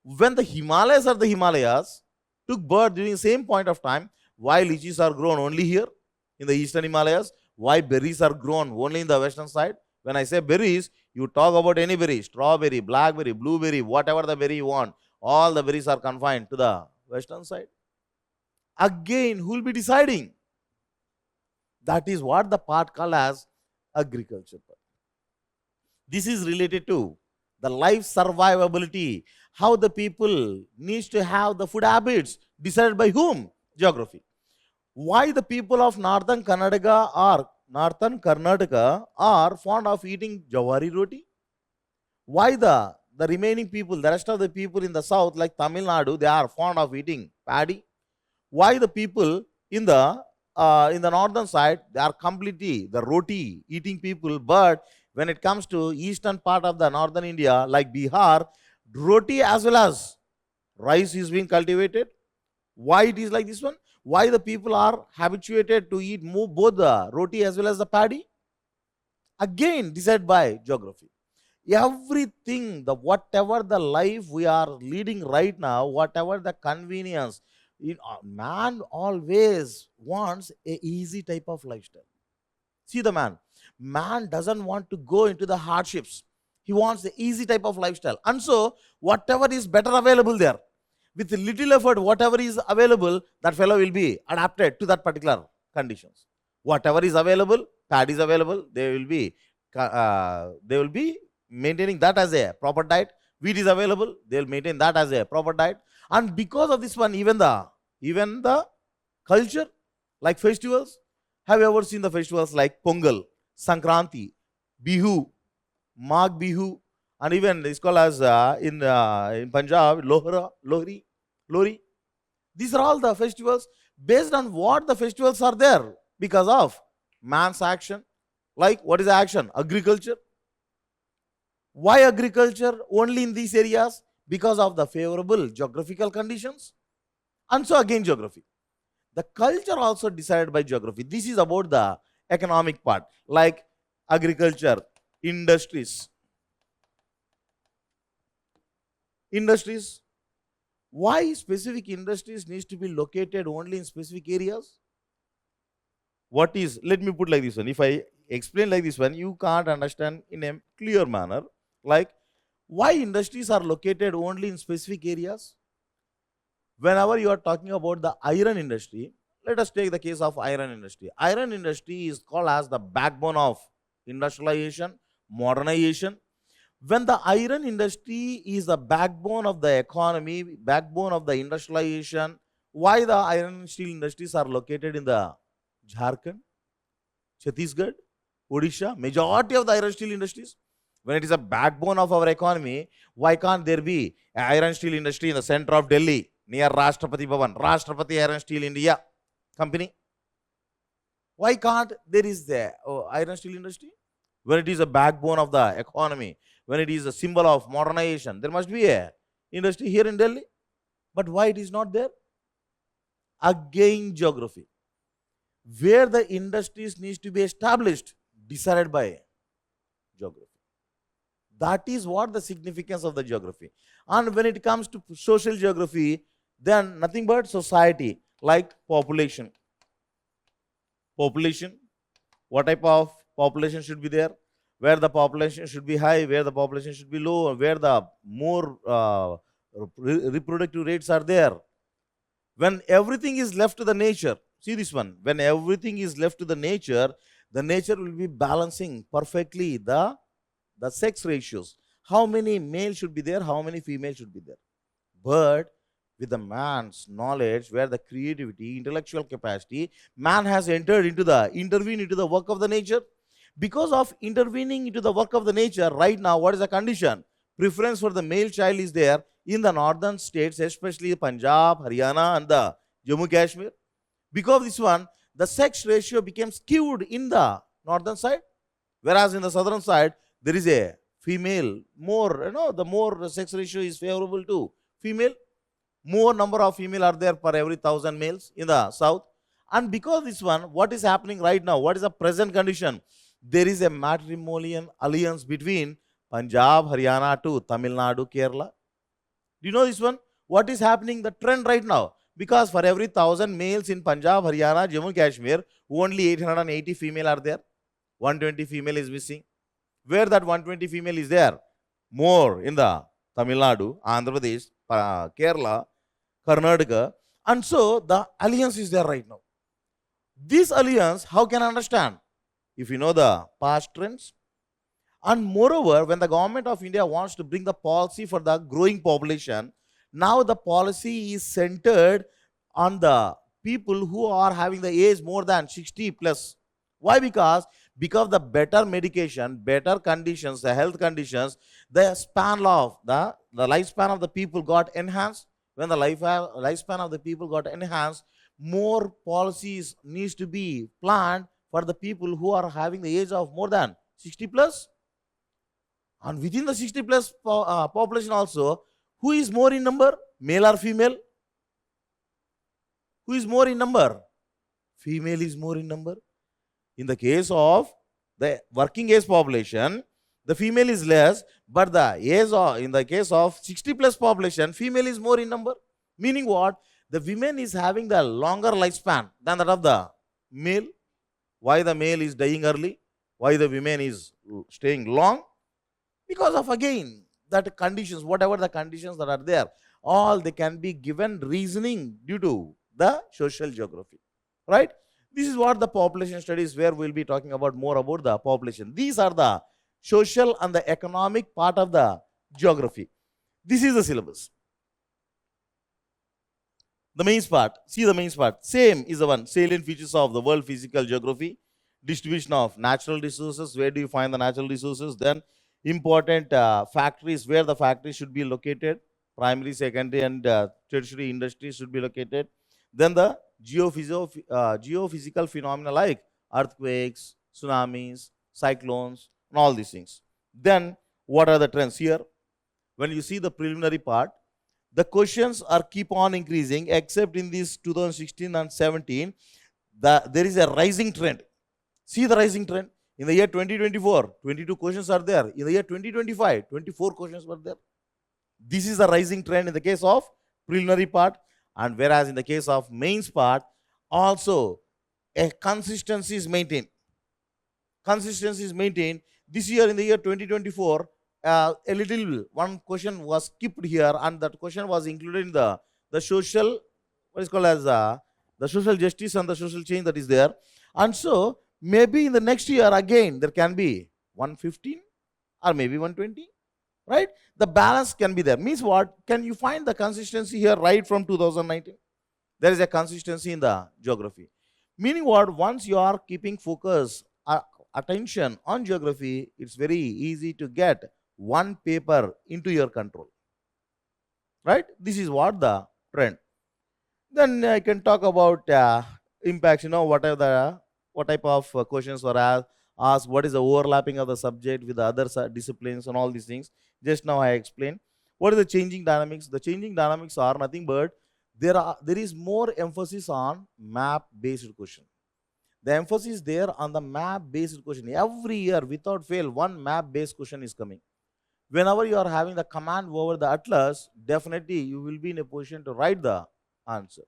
When the Himalayas are the Himalayas, took birth during the same point of time, why lychees are grown only here in the eastern Himalayas? Why berries are grown only in the western side? When I say berries, you talk about any berry, strawberry, blackberry, blueberry, whatever the berry you want. All the berries are confined to the western side. Again, who will be deciding? That is what the part called as agriculture. This is related to the life survivability, how the people needs to have the food habits decided by whom? Geography. Why the people of northern Karnataka are fond of eating jawari roti? Why the remaining people, the rest of the people in the south like Tamil Nadu, they are fond of eating paddy? Why the people in the northern side, they are completely the roti eating people, but when it comes to eastern part of the northern India like Bihar, roti as well as rice is being cultivated? Why it is like this one? Why the people are habituated to eat both the roti as well as the paddy? Again, decided by geography. Everything, the whatever the life we are leading right now, whatever the convenience, man always wants a easy type of lifestyle. See the man doesn't want to go into the hardships. He wants the easy type of lifestyle. And so, whatever is better available there, with little effort, whatever is available, that fellow will be adapted to that particular conditions. Whatever is available, pad is available, they will be maintaining that as a proper diet. Wheat is available, they will maintain that as a proper diet. And because of this one, even the culture, like festivals. Have you ever seen the festivals like Pongal, Sankranti, Bihu, Magh Bihu, and even it's called as in Punjab, Lohri. These are all the festivals based on what the festivals are there because of man's action. Like, what is action? Agriculture. Why agriculture only in these areas? Because of the favorable geographical conditions. And so again, geography. The culture also decided by geography. This is about the economic part, like agriculture, industries. Industries. Why specific industries needs to be located only in specific areas? What is, let me put like this one. If I explain like this one, you can't understand in a clear manner. Like, why industries are located only in specific areas? Whenever you are talking about the iron industry, let us take the case of iron industry. Iron industry is called as the backbone of industrialization, modernization. When the iron industry is the backbone of the economy, backbone of the industrialization, why the iron and steel industries are located in the Jharkhand, Chhattisgarh, Odisha, majority of the iron steel industries? When it is a backbone of our economy, why can't there be an iron steel industry in the center of Delhi, near Rashtrapati Bhavan, Rashtrapati Iron Steel India Company? Why can't there is the iron steel industry? When it is a backbone of the economy, when it is a symbol of modernization, there must be a industry here in Delhi. But why it is not there? Again, geography. Where the industries needs to be established, decided by geography. That is what the significance of the geography. And when it comes to social geography, then nothing but society, like population. Population, what type of population should be there? Where the population should be high, where the population should be low, where the more reproductive rates are there. When everything is left to the nature, see this one, when everything is left to the nature will be balancing perfectly the sex ratios. How many male should be there, how many female should be there. But with the man's knowledge, where the creativity, intellectual capacity, man has intervened into the work of the nature. Because of intervening into the work of the nature, right now, what is the condition? Preference for the male child is there in the northern states, especially Punjab, Haryana, and the Jammu Kashmir. Because of this one, the sex ratio became skewed in the northern side, whereas in the southern side, there is a female, more, the more sex ratio is favorable to female. More number of female are there per every 1,000 males in the south. And because of this one, what is happening right now? What is the present condition? There is a matrimonial alliance between Punjab, Haryana to Tamil Nadu, Kerala. Do you know this one? What is happening? The trend right now. Because for every 1,000 males in Punjab, Haryana, Jammu Kashmir, only 880 female are there. 120 female is missing. Where that 120 female is there? More in the Tamil Nadu, Andhra Pradesh, Kerala, Karnataka. And so the alliance is there right now. This alliance, how can I understand? If you know the past trends. And moreover, when the government of India wants to bring the policy for the growing population, now the policy is centered on the people who are having the age more than 60 plus. Why? Because of the better medication, better conditions, the health conditions, the span of the lifespan of the people got enhanced. When the lifespan of the people got enhanced, more policies needs to be planned for the people who are having the age of more than 60 plus. And within the 60 plus population also, who is more in number? Male or female? Who is more in number? Female is more in number. In the case of the working age population, the female is less, but in the case of 60 plus population, female is more in number. Meaning what? The women is having the longer lifespan than that of the male. Why the male is dying early? Why the women is staying long? Because of, again, that conditions, whatever the conditions that are there, all they can be given reasoning due to the social geography, right? This is what the population studies, where we'll be talking about more about the population. These are the social and the economic part of the geography. This is the syllabus. The main part, see the main part, same is the one, salient features of the world physical geography, distribution of natural resources, where do you find the natural resources, then important factories, where the factories should be located, primary, secondary, and tertiary industries should be located. Then the geophysical phenomena like earthquakes, tsunamis, cyclones, and all these things. Then, what are the trends here? When you see the preliminary part, the questions are keep on increasing, except in this 2016 and 17, there is a rising trend. See the rising trend. In the year 2024, 22 questions are there. In the year 2025, 24 questions were there. This is the rising trend in the case of preliminary part, and whereas in the case of mains part, also a consistency is maintained. Consistency is maintained. This year, in the year 2024, a little one question was skipped here, and that question was included in the social, what is called as the social justice and the social change that is there. And so maybe in the next year again there can be 115 or maybe 120, right? The balance can be there. Means what? Can you find the consistency here right from 2019? There is a consistency in the geography. Meaning what? Once you are keeping focus, attention on geography, it's very easy to get one paper into your control, right? This is what the trend. Then I can talk about impacts. What type of questions were asked, what is the overlapping of the subject with the other disciplines and all these things. Just now I explained. What is the changing dynamics? The changing dynamics are nothing but there is more emphasis on map based question. The emphasis there on the map based question. Every year without fail one map based question is coming. Whenever you are having the command over the atlas, definitely you will be in a position to write the answer.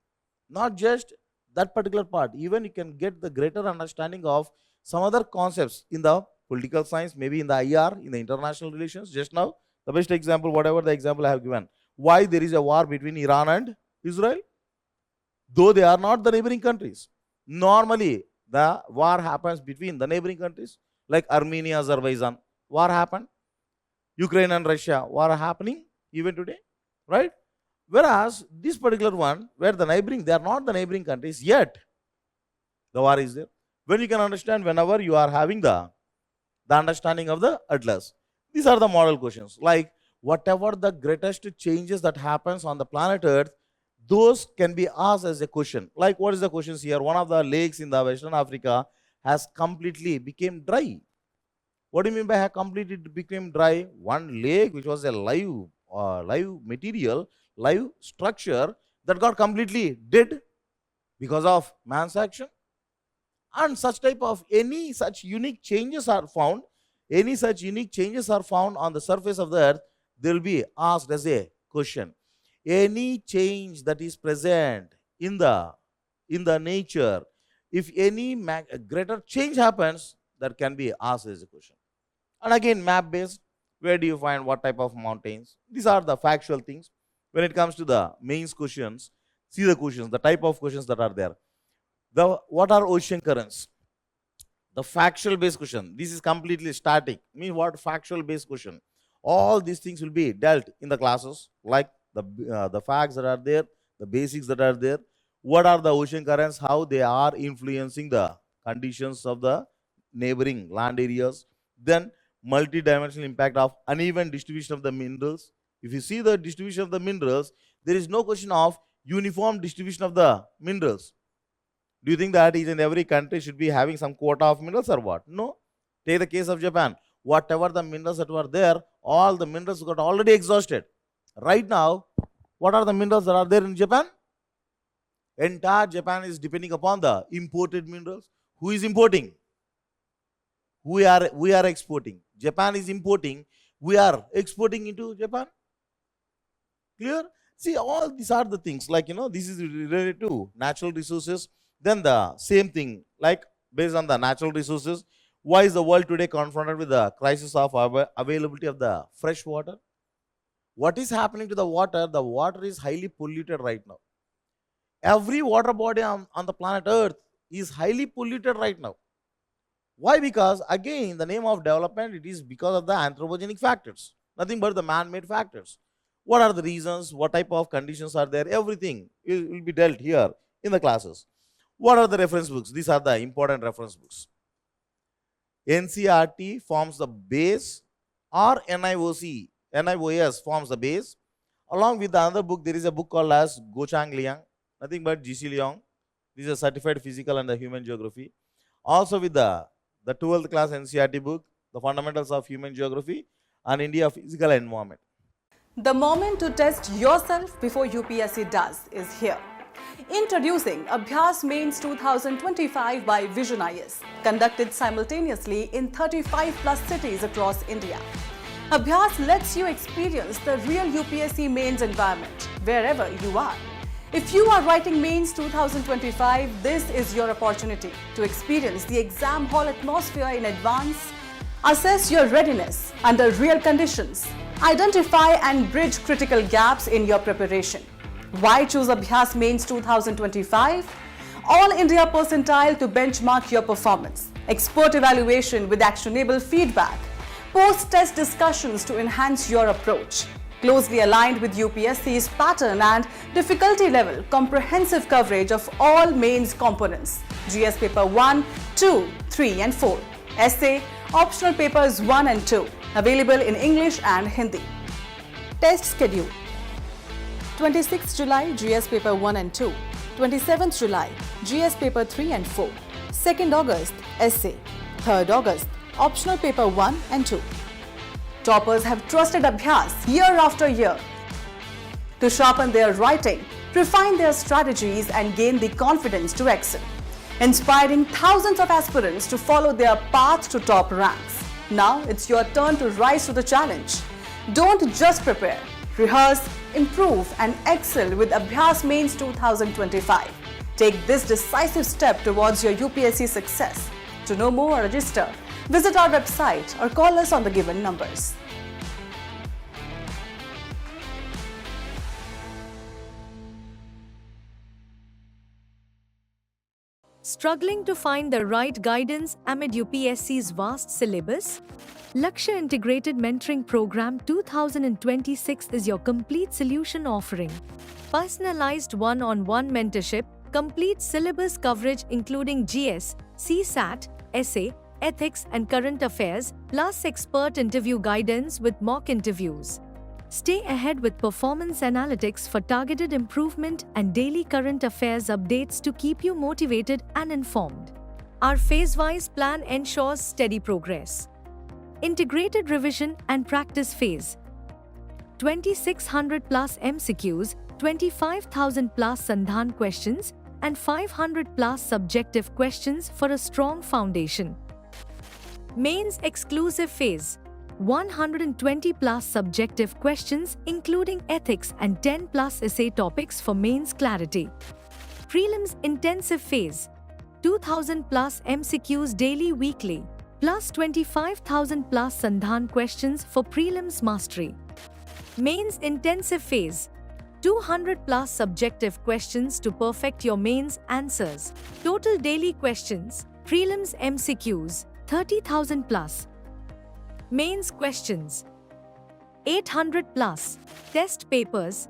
Not just that particular part, even you can get the greater understanding of some other concepts in the political science, maybe in the IR, in the international relations. Just now, the best example, whatever the example I have given, why there is a war between Iran and Israel, though they are not the neighboring countries. Normally, the war happens between the neighboring countries, like Armenia, Azerbaijan. War happened. Ukraine and Russia, war happening even today, right? Whereas this particular one, where they are not the neighboring countries, yet the war is there. When you can understand, whenever you are having the understanding of the atlas. These are the model questions. Like whatever the greatest changes that happens on the planet Earth, those can be asked as a question. Like what is the questions here? One of the lakes in the Western Africa has completely became dry. What do you mean by completely became dry? One lake which was a live material, live structure that got completely dead because of man's action. And such type of any such unique changes are found, on the surface of the earth, they will be asked as a question. Any change that is present in the nature, if any greater change happens, that can be asked as a question. And again, map based, where do you find what type of mountains? These are the factual things. When it comes to the mains questions, see the questions, the type of questions that are there. What are ocean currents? The factual based question. This is completely static. Means what? Factual based question. All these things will be dealt in the classes, like the facts that are there, the basics that are there. What are the ocean currents? How they are influencing the conditions of the neighboring land areas. Then multi-dimensional impact of uneven distribution of the minerals. If you see the distribution of the minerals, there is no question of uniform distribution of the minerals. Do you think that each and every country should be having some quota of minerals or what? No. Take the case of Japan. Whatever the minerals that were there, all the minerals got already exhausted. Right now, what are the minerals that are there in Japan? Entire Japan is depending upon the imported minerals. Who is importing? We are exporting. Japan is importing. We are exporting into Japan. Clear? See, all these are the things, like, this is related to natural resources. Then the same thing, like based on the natural resources, why is the world today confronted with the crisis of availability of the fresh water? What is happening to the water? The water is highly polluted right now. Every water body on the planet Earth is highly polluted right now. Why? Because again, the name of development, it is because of the anthropogenic factors, nothing but the man-made factors. What are the reasons? What type of conditions are there? Everything will be dealt here in the classes. What are the reference books? These are the important reference books. NCERT forms the base, or NIOS forms the base. Along with the other book, there is a book called as Go Chang Liang, nothing but GC Liang. This is a certified physical and the human geography. Also with the 12th class NCERT book, The Fundamentals of Human Geography and India Physical Environment. The moment to test yourself before UPSC does is here. Introducing ABHYAAS Mains 2025 by Vision IAS, conducted simultaneously in 35 plus cities across India. ABHYAAS lets you experience the real UPSC mains environment wherever you are. If you are writing Mains 2025, this is your opportunity to experience the exam hall atmosphere in advance, assess your readiness under real conditions, identify and bridge critical gaps in your preparation. Why choose ABHYAAS Mains 2025? All India percentile to benchmark your performance, expert evaluation with actionable feedback, post-test discussions to enhance your approach, closely aligned with UPSC's pattern and difficulty level, comprehensive coverage of all mains components, GS paper 1, 2, 3 and 4, essay, optional papers 1 and 2, available in English and Hindi. Test schedule: 26th July, GS paper 1 and 2, 27th July, GS paper 3 and 4, 2nd August, essay, 3rd August, optional paper 1 and 2. Toppers have trusted ABHYAAS year after year to sharpen their writing, refine their strategies and gain the confidence to excel, inspiring thousands of aspirants to follow their path to top ranks. Now it's your turn to rise to the challenge. Don't just prepare, rehearse, improve and excel with ABHYAAS Mains 2025. Take this decisive step towards your UPSC success. To know more or register, visit our website or call us on the given numbers. Struggling to find the right guidance amid UPSC's vast syllabus? Lakshya Integrated Mentoring Program 2026 is your complete solution offering personalized one-on-one mentorship, complete syllabus coverage including GS, CSAT, essay, ethics and current affairs, plus expert interview guidance with mock interviews. Stay ahead with performance analytics for targeted improvement and daily current affairs updates to keep you motivated and informed. Our phase-wise plan ensures steady progress. Integrated revision and practice phase. 2,600 plus MCQs, 25,000 plus Sandhan questions, and 500 plus subjective questions for a strong foundation. Mains exclusive phase. 120 plus subjective questions including ethics and 10 plus essay topics for mains clarity. Prelims intensive phase. 2,000 plus MCQs daily weekly, plus 25,000 plus Sandhan questions for prelims mastery. Mains intensive phase. 200 plus subjective questions to perfect your mains answers. Total daily questions, prelims MCQs, 30,000 plus. Mains questions, 800 plus. Test papers.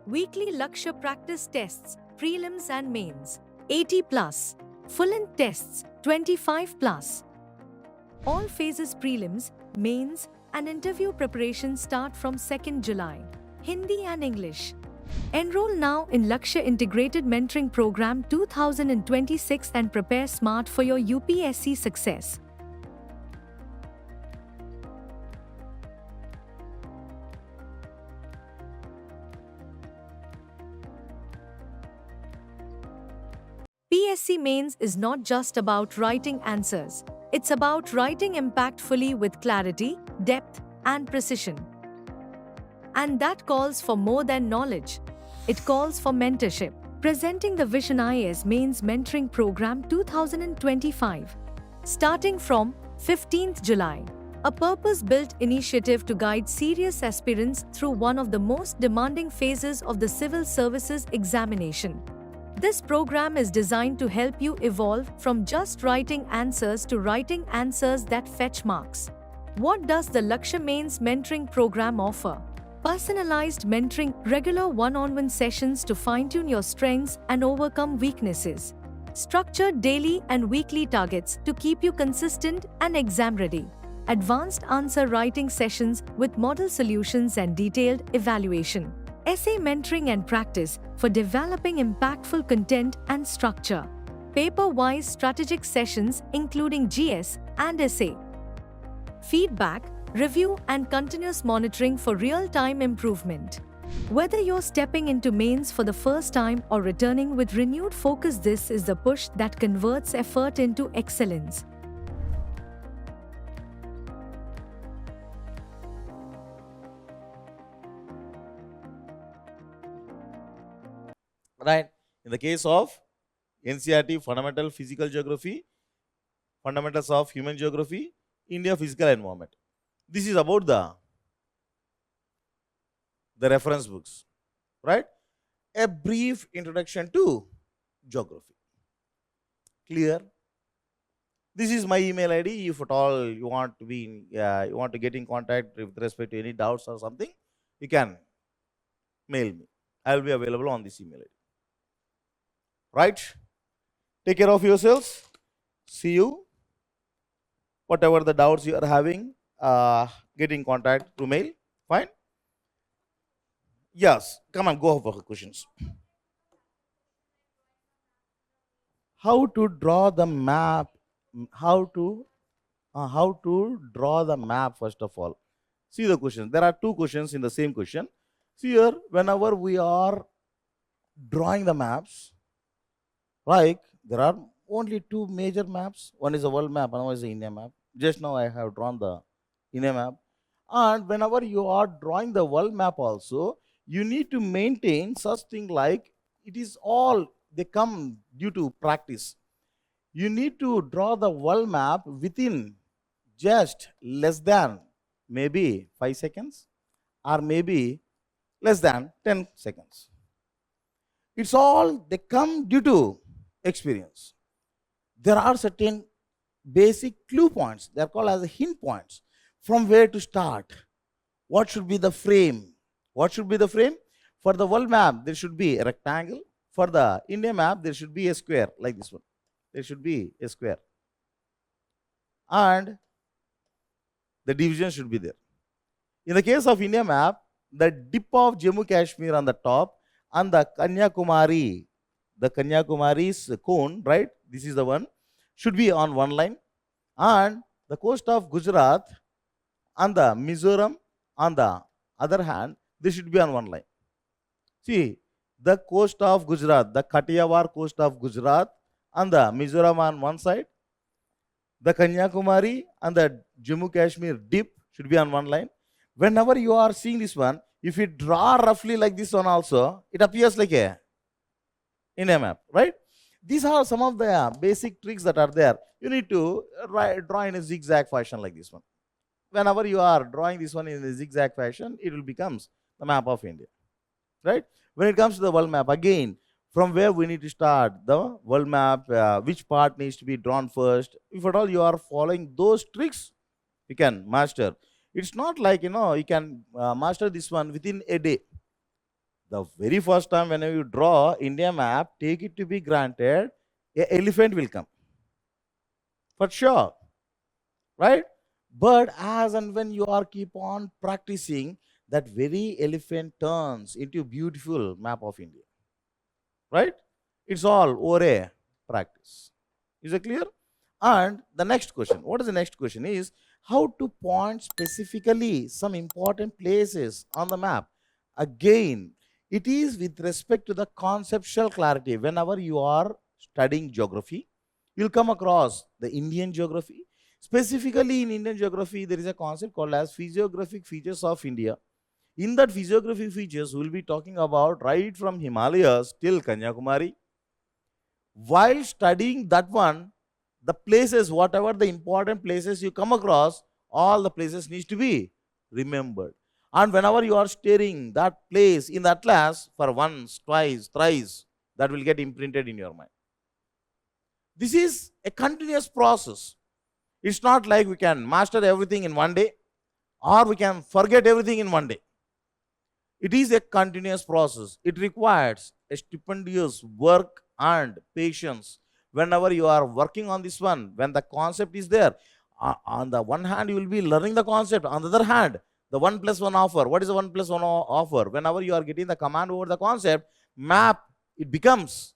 Weekly Lakshya practice tests, prelims and mains, 80 plus. Full-length tests, 25 plus. All phases prelims, mains and interview preparation start from 2nd July. Hindi and English. Enroll now in Lakshya Integrated Mentoring Program 2026 and prepare smart for your UPSC success. PSC Mains is not just about writing answers. It's about writing impactfully with clarity, depth, and precision. And that calls for more than knowledge. It calls for mentorship. Presenting the Vision IAS Mains Mentoring Program 2025. Starting from 15th July. A purpose-built initiative to guide serious aspirants through one of the most demanding phases of the civil services examination. This program is designed to help you evolve from just writing answers to writing answers that fetch marks. What does the Lakshya Mains Mentoring Program offer? Personalized mentoring, regular one-on-one sessions to fine-tune your strengths and overcome weaknesses. Structured daily and weekly targets to keep you consistent and exam-ready. Advanced answer writing sessions with model solutions and detailed evaluation. Essay mentoring and practice for developing impactful content and structure. paper-wise strategic sessions including GS and essay. Feedback, review and continuous monitoring for real-time improvement. Whether you're stepping into mains for the first time or returning with renewed focus, this is the push that converts effort into excellence. Right? In the case of NCERT, Fundamental Physical Geography, Fundamentals of Human Geography, India Physical Environment. This is about the reference books, right? A brief introduction to geography. Clear? This is my email ID. If at all you want to you want to get in contact with respect to any doubts or something, you can mail me. I will be available on this email ID. Right? Take care of yourselves. See you. Whatever the doubts you are having, get in contact through mail. Fine? Yes. Come on, go for questions. How to draw the map? How to draw the map first of all? See the question. There are two questions in the same question. See here, whenever we are drawing the maps, like there are only two major maps. One is a world map, another is the India map. Just now I have drawn the India map. And whenever you are drawing the world map also, you need to maintain such thing like it is all, they come due to practice. You need to draw the world map within just less than maybe 5 seconds or maybe less than 10 seconds. It's all, they come due to experience. There are certain basic clue points. They are called as hint points. From where to start? What should be the frame? What should be the frame? For the world map, there should be a rectangle. For the India map, there should be a square like this one. There should be a square. And the division should be there. In the case of India map, the dip of Jammu Kashmir on the top and the Kanyakumari's cone, right? This is the one, should be on one line. And the coast of Gujarat and the Mizoram on the other hand, they should be on one line. See, the coast of Gujarat, the Kathiawar coast of Gujarat and the Mizoram on one side, the Kanyakumari and the Jammu Kashmir dip should be on one line. Whenever you are seeing this one, if you draw roughly like this one also, it appears like a India map, right? These are some of the basic tricks that are there. You need to draw in a zigzag fashion like this one. Whenever you are drawing this one in a zigzag fashion, it will become the map of India, right? When it comes to the world map, again, from where we need to start the world map, which part needs to be drawn first. If at all you are following those tricks, you can master. It's not like, you can master this one within a day. The very first time whenever you draw India map, take it to be granted, an elephant will come. For sure, right? But as and when you are keep on practicing, that very elephant turns into a beautiful map of India. Right? It's all over a practice. Is it clear? And the next question, what is the next question is how to point specifically some important places on the map. Again, it is with respect to the conceptual clarity. Whenever you are studying geography, you'll come across the Indian geography. Specifically in Indian geography, there is a concept called as physiographic features of India. In that physiographic features, we'll be talking about right from Himalayas till Kanyakumari. While studying that one, the places, whatever the important places you come across, all the places needs to be remembered. And whenever you are staring that place in the atlas for once, twice, thrice, that will get imprinted in your mind. This is a continuous process. It's not like we can master everything in one day or we can forget everything in one day. It is a continuous process. It requires a stupendous work and patience. Whenever you are working on this one, when the concept is there, on the one hand you will be learning the concept, on the other hand, the 1+1 offer. What is the 1+1 offer? Whenever you are getting the command over the concept, map, it becomes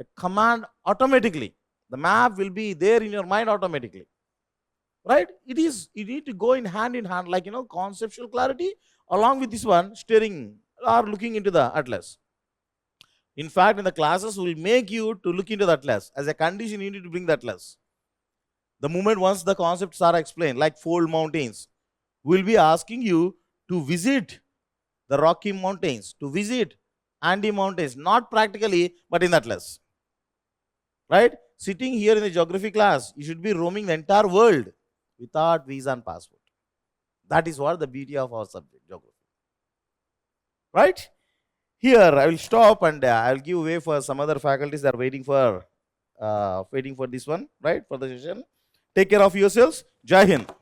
a command automatically. The map will be there in your mind automatically. Right? You need to go in hand, like, conceptual clarity along with this one, steering or looking into the atlas. In fact, in the classes, will make you to look into the atlas. As a condition, you need to bring the atlas. The moment once the concepts are explained, like fold mountains, we'll be asking you to visit the Rocky Mountains, to visit Andes Mountains, not practically, but in the atlas. Right? Sitting here in the geography class, you should be roaming the entire world without visa and passport. That is what the beauty of our subject, geography. Right? Here I will stop and I will give way for some other faculties that are waiting for this one, right, for the session. Take care of yourselves. Jai Hind.